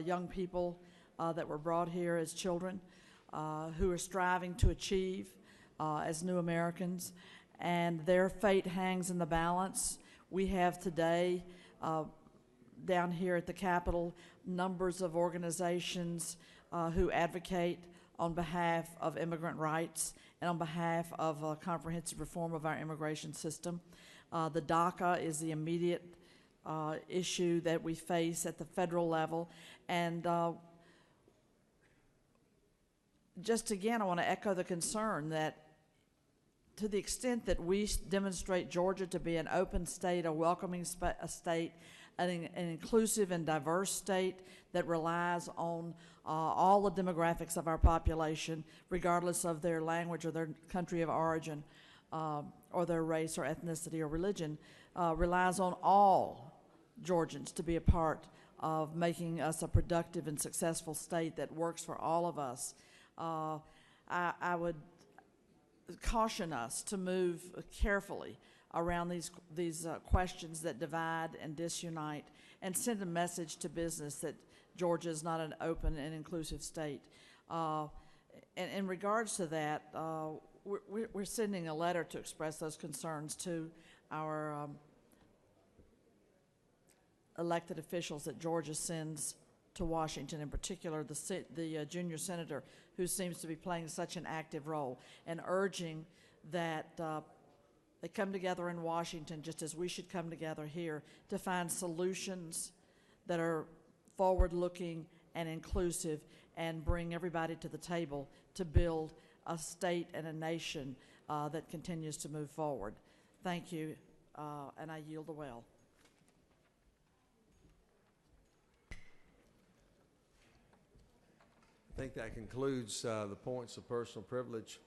young people that were brought here as children who are striving to achieve as new Americans, and their fate hangs in the balance. We have today down here at the Capitol numbers of organizations who advocate on behalf of immigrant rights and on behalf of comprehensive reform of our immigration system. The DACA is the immediate issue that we face at the federal level. And just again, I want to echo the concern that to the extent that we demonstrate Georgia to be an open state, a welcoming state, an inclusive and diverse state that relies on all the demographics of our population, regardless of their language or their country of origin, or their race or ethnicity or religion, relies on all Georgians to be a part of making us a productive and successful state that works for all of us. I would caution us to move carefully around these questions that divide and disunite, and send a message to business that Georgia is not an open and inclusive state. And in regards to that, we're sending a letter to express those concerns to our elected officials that Georgia sends to Washington, in particular the junior senator who seems to be playing such an active role, and urging that they come together in Washington just as we should come together here to find solutions that are forward-looking and inclusive and bring everybody to the table to build a state and a nation that continues to move forward. Thank you, and I yield the well. I think that concludes the points of personal privilege.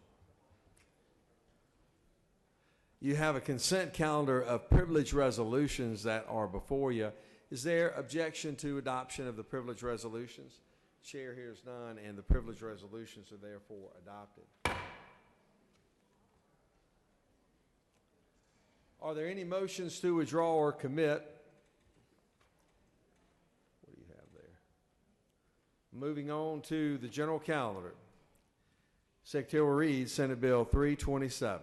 You have a consent calendar of privilege resolutions that are before you. Is there objection to adoption of the privilege resolutions? Chair hears none, and the privilege resolutions are therefore adopted. Are there any motions to withdraw or commit? What do you have there? Moving on to the general calendar. Secretary will read Senate Bill 327.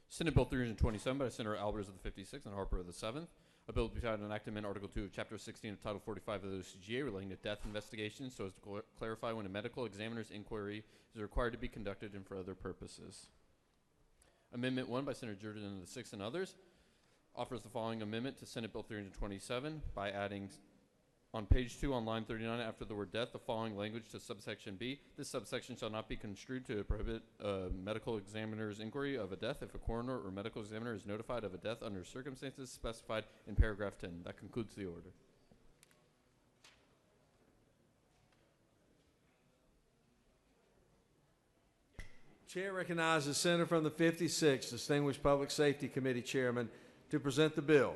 Senate Bill 327 by Senator Albers of the 56th and Harper of the 7th. A bill to be titled an act to amend Article 2 of Chapter 16 of Title 45 of the OCGA relating to death investigations so as to clarify when a medical examiner's inquiry is required to be conducted and for other purposes. Amendment 1 by Senator Jordan of the 6th and others offers the following amendment to Senate Bill 327 by adding on page 2 on line 39 after the word death the following language to subsection B. This subsection shall not be construed to prohibit a medical examiner's inquiry of a death if a coroner or medical examiner is notified of a death under circumstances specified in paragraph 10. That concludes the order. Chair recognizes Senator from the 56th, Distinguished Public Safety Committee Chairman, to present the bill.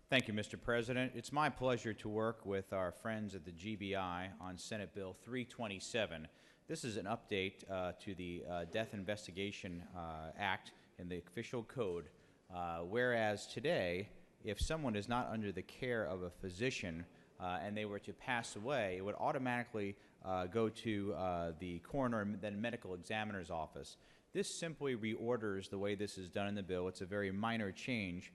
Thank you, Mr. President. It's my pleasure to work with our friends at the GBI on Senate Bill 327. This is an update to the Death Investigation Act in the official code, whereas today, if someone is not under the care of a physician and they were to pass away, it would automatically go to the coroner and then medical examiner's office. This simply reorders the way this is done in the bill. It's a very minor change.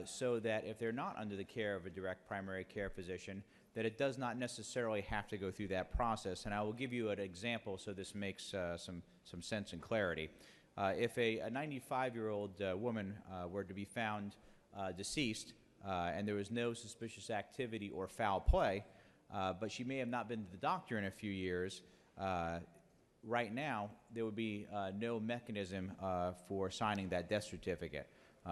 So that if they're not under the care of a direct primary care physician, that it does not necessarily have to go through that process. And I will give you an example so this makes some sense and clarity. If a 95-year-old woman were to be found deceased and there was no suspicious activity or foul play, but she may have not been to the doctor in a few years, right now there would be no mechanism for signing that death certificate.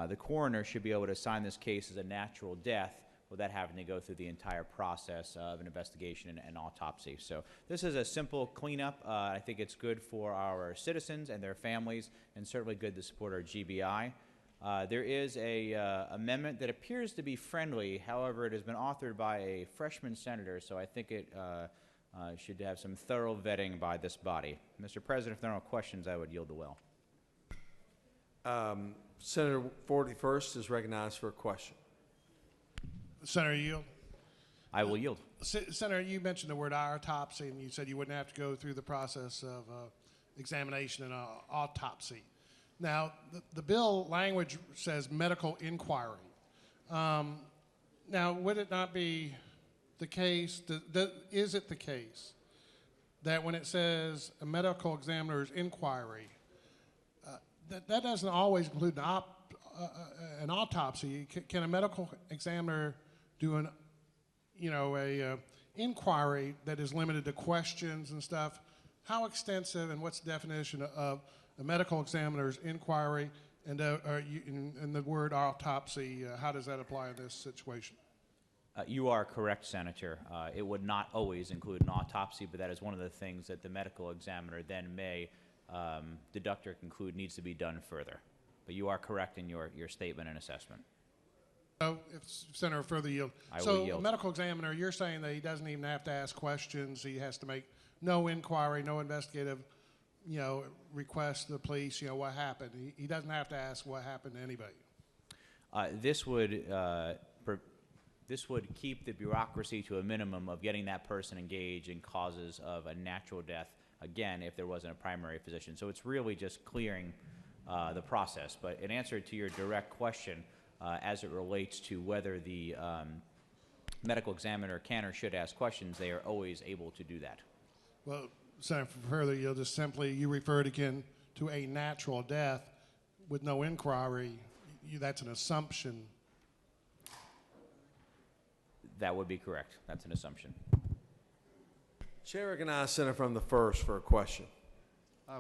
The coroner should be able to sign this case as a natural death without having to go through the entire process of an investigation and autopsy. So this is a simple cleanup. I think it's good for our citizens and their families, and certainly good to support our GBI. There is a amendment that appears to be friendly. However, it has been authored by a freshman senator, so I think it should have some thorough vetting by this body. Mr. President, if there are no questions, I would yield the well. Senator 41st is recognized for a question. Senator, yield. I will yield. Senator, you mentioned the word autopsy, and you said you wouldn't have to go through the process of examination and autopsy. Now, the bill language says medical inquiry. Now, would it not be the case, is it the case that when it says a medical examiner's inquiry, that doesn't always include an autopsy? Can a medical examiner do an inquiry that is limited to questions and stuff how extensive and what's the definition of a medical examiner's inquiry and the word autopsy? How does that apply in this situation? You are correct, Senator. It would not always include an autopsy, but that is one of the things that the medical examiner then may deduct or conclude needs to be done further. But you are correct in your statement and assessment. So, if Senator, further yield. I will So, yield. a medical examiner, you're saying that he doesn't even have to ask questions. He has to make no inquiry, no investigative, request to the police. What happened. He doesn't have to ask what happened to anybody. This would keep the bureaucracy to a minimum of getting that person engaged in causes of a natural death, again, if there wasn't a primary physician. So it's really just clearing the process. But in answer to your direct question, as it relates to whether the medical examiner can or should ask questions, they are always able to do that. Well, Senator, for further, you'll just simply, you referred again to a natural death with no inquiry. That's an assumption. That would be correct. That's an assumption. Chair recognizes Senator from the 1st for a question.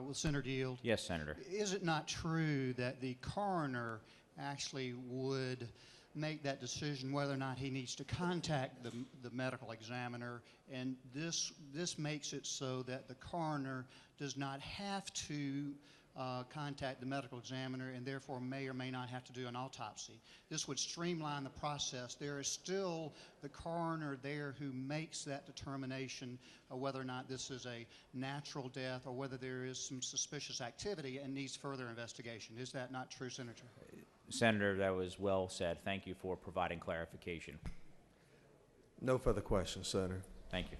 Will Senator yield? Yes, Senator. Is it not true that the coroner actually would make that decision whether or not he needs to contact the medical examiner, and this makes it so that the coroner does not have to contact the medical examiner and therefore may or may not have to do an autopsy. This would streamline the process. There is still the coroner there who makes that determination of whether or not this is a natural death or whether there is some suspicious activity and needs further investigation. Is that not true, Senator? Senator, that was well said. Thank you for providing clarification. No further questions, Senator. Thank you.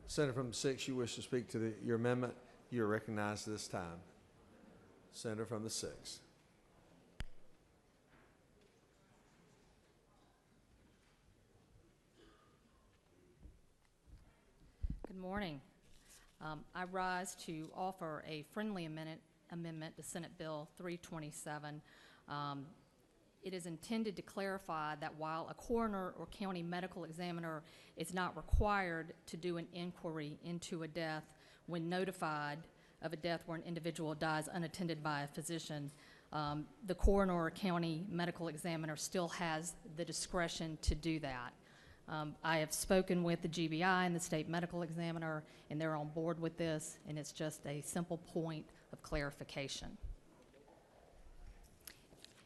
Senator from the 6th, you wish to speak to your amendment? You are recognized this time. Senator from the 6th. Good morning. I rise to offer a friendly amendment to Senate Bill 327. It is intended to clarify that while a coroner or county medical examiner is not required to do an inquiry into a death when notified of a death where an individual dies unattended by a physician, the coroner or county medical examiner still has the discretion to do that. I have spoken with the GBI and the state medical examiner, and they're on board with this, and it's just a simple point of clarification.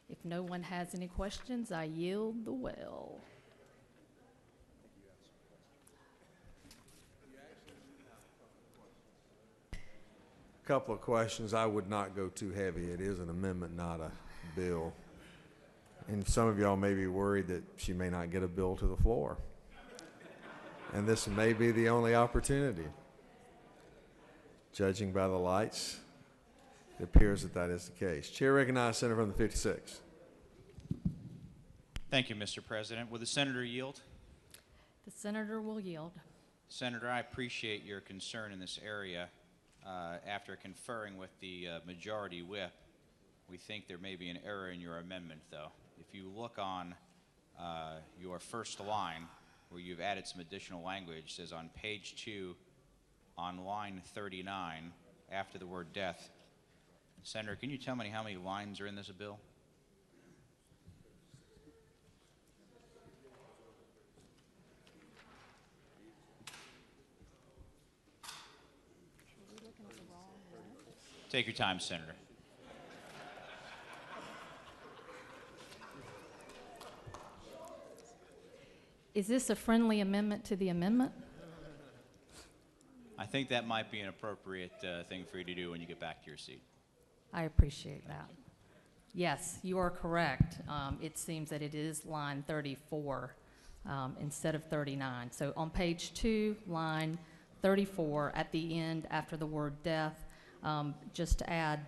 If no one has any questions, I yield the well. Couple of questions. I would not go too heavy. It is an amendment, not a bill. And some of y'all may be worried that she may not get a bill to the floor. And this may be the only opportunity. Judging by the lights, it appears that that is the case. Chair recognizes Senator from the 56th. Thank you, Mr. President. Will the senator yield? The senator will yield. Senator, I appreciate your concern in this area. After conferring with the majority whip, we think there may be an error in your amendment, though. If you look on your first line, where you've added some additional language, it says on page 2, on line 39, after the word death. Senator, can you tell me how many lines are in this bill? Take your time, Senator. Is this a friendly amendment to the amendment? I think that might be an appropriate thing for you to do when you get back to your seat. I appreciate that. Yes, you are correct. It seems that it is line 34 instead of 39. So on page 2, line 34, at the end, after the word death, just to add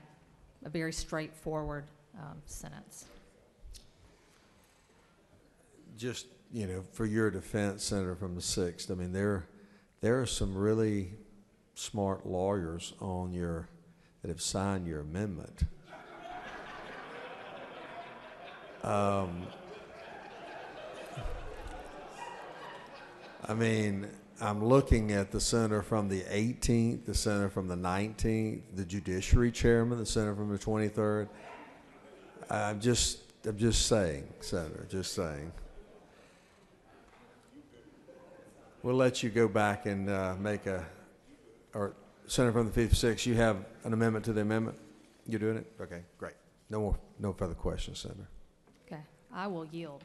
a very straightforward sentence. Just, for your defense, Senator from the 6th, I mean, there are some really smart lawyers that have signed your amendment. I mean, I'm looking at the senator from the 18th, the senator from the 19th, the judiciary chairman, the senator from the 23rd. I'm just saying, Senator, just saying. We'll let you go back and make or Senator from the 56th, you have an amendment to the amendment? You're doing it? Okay, great. No further questions, Senator. Okay, I will yield.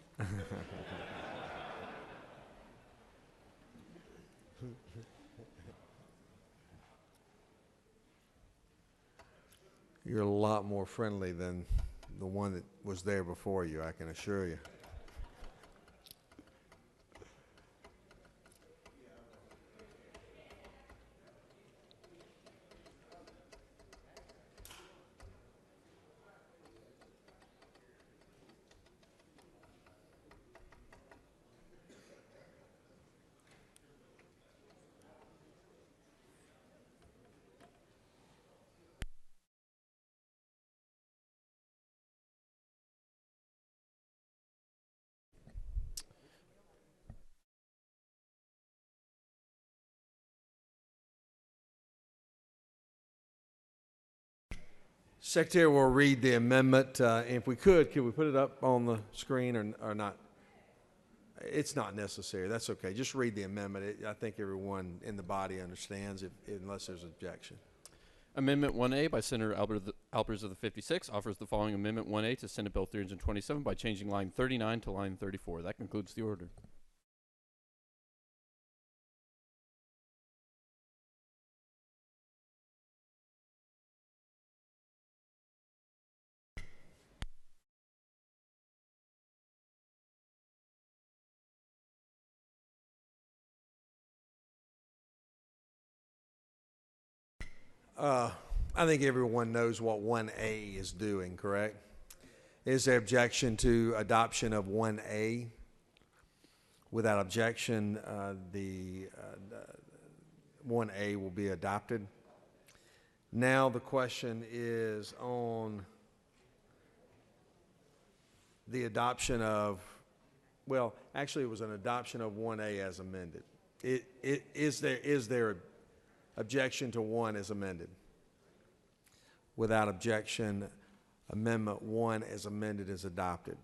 You're a lot more friendly than the one that was there before you, I can assure you. Secretary will read the amendment. If we could we put it up on the screen or not? It's not necessary. That's okay. Just read the amendment. I think everyone in the body understands it, unless there's objection. Amendment 1A by Senator Alpers of the 56 offers the following Amendment 1A to Senate Bill 327 by changing line 39 to line 34. That concludes the order. I think everyone knows what 1A is doing, correct? Is there objection to adoption of 1A? Without objection, the 1A will be adopted. Now the question is on the adoption of, well, actually it was an adoption of 1A as amended. Is there objection to 1 as amended? Without objection, Amendment 1 as amended is adopted.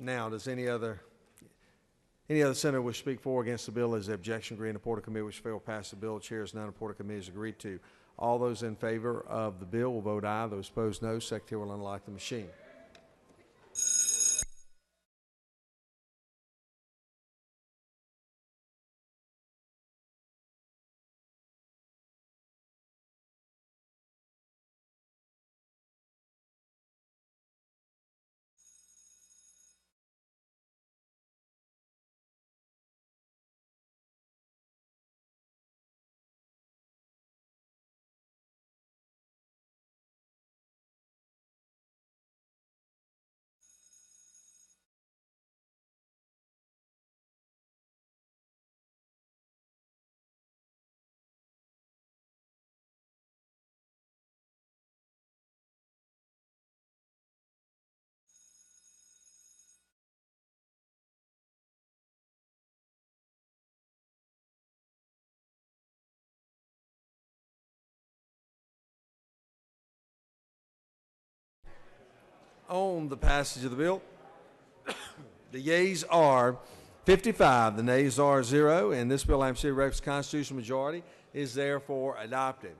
Now, does any other senator wish to speak for or against the bill? Is the objection agreed? The Porter Committee which failed to pass the bill. Chair is none. The Porter Committee is agreed to. All those in favor of the bill will vote aye. Those opposed, no. Secretary will unlock the machine. On the passage of the bill, the yeas are 55, the nays are 0, and this bill, I'm sure, records constitutional majority, is therefore adopted.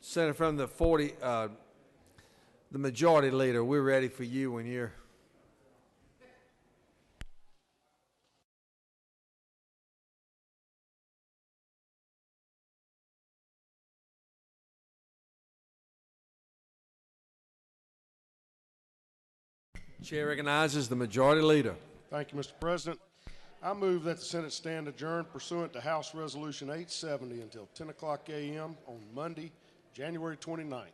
Senator from the the majority leader, we're ready for you when you're. Chair recognizes the majority leader. Thank you, Mr. President. I move that the Senate stand adjourned pursuant to House Resolution 870 until 10 o'clock a.m. on Monday, January 29th.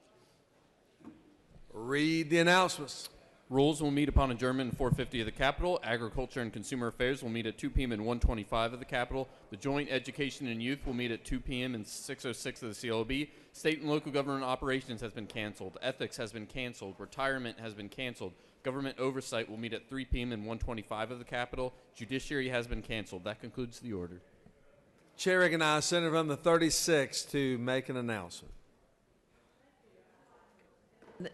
Read the announcements. Rules will meet upon adjournment in 450 of the Capitol. Agriculture and Consumer Affairs will meet at 2 p.m. in 125 of the Capitol. The Joint Education and Youth will meet at 2 p.m. in 606 of the CLOB. State and local government operations has been canceled. Ethics has been canceled. Retirement has been canceled. Government oversight will meet at 3 p.m. in 125 of the Capitol. Judiciary has been canceled. That concludes the order. Chair recognizes Senator from the 36th to make an announcement.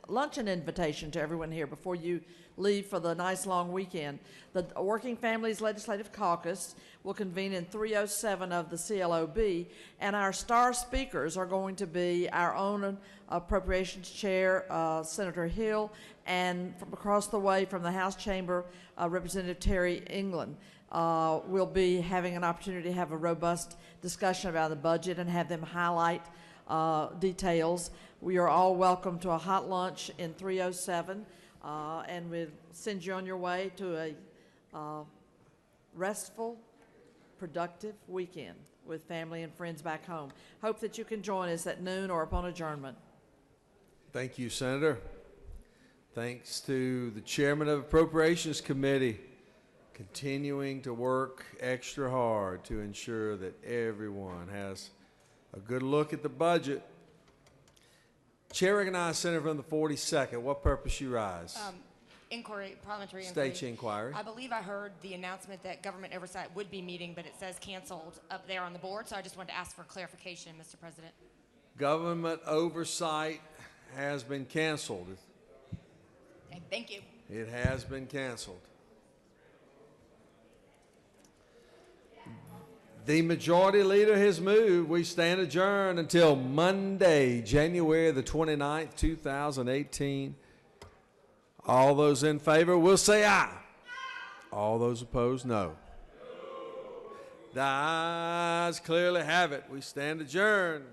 Luncheon invitation to everyone here before you leave for the nice long weekend. The Working Families Legislative Caucus will convene in 307 of the CLOB, and our star speakers are going to be our own Appropriations Chair, Senator Hill, and from across the way from the House Chamber, Representative Terry England. We'll be having an opportunity to have a robust discussion about the budget and have them highlight details. We are all welcome to a hot lunch in 307, and we'll send you on your way to a restful, productive weekend with family and friends back home. Hope that you can join us at noon or upon adjournment. Thank you, Senator. Thanks to the Chairman of the Appropriations Committee continuing to work extra hard to ensure that everyone has a good look at the budget. Chair recognizes Senator from the 42nd. What purpose you rise? Inquiry, parliamentary inquiry. State inquiry. I believe I heard the announcement that government oversight would be meeting, but it says canceled up there on the board, so I just wanted to ask for clarification, Mr. President. Government oversight has been canceled. Okay, thank you. It has been canceled. The majority leader has moved. We stand adjourned until Monday, January the 29th, 2018. All those in favor will say aye. All those opposed, no. The ayes clearly have it. We stand adjourned.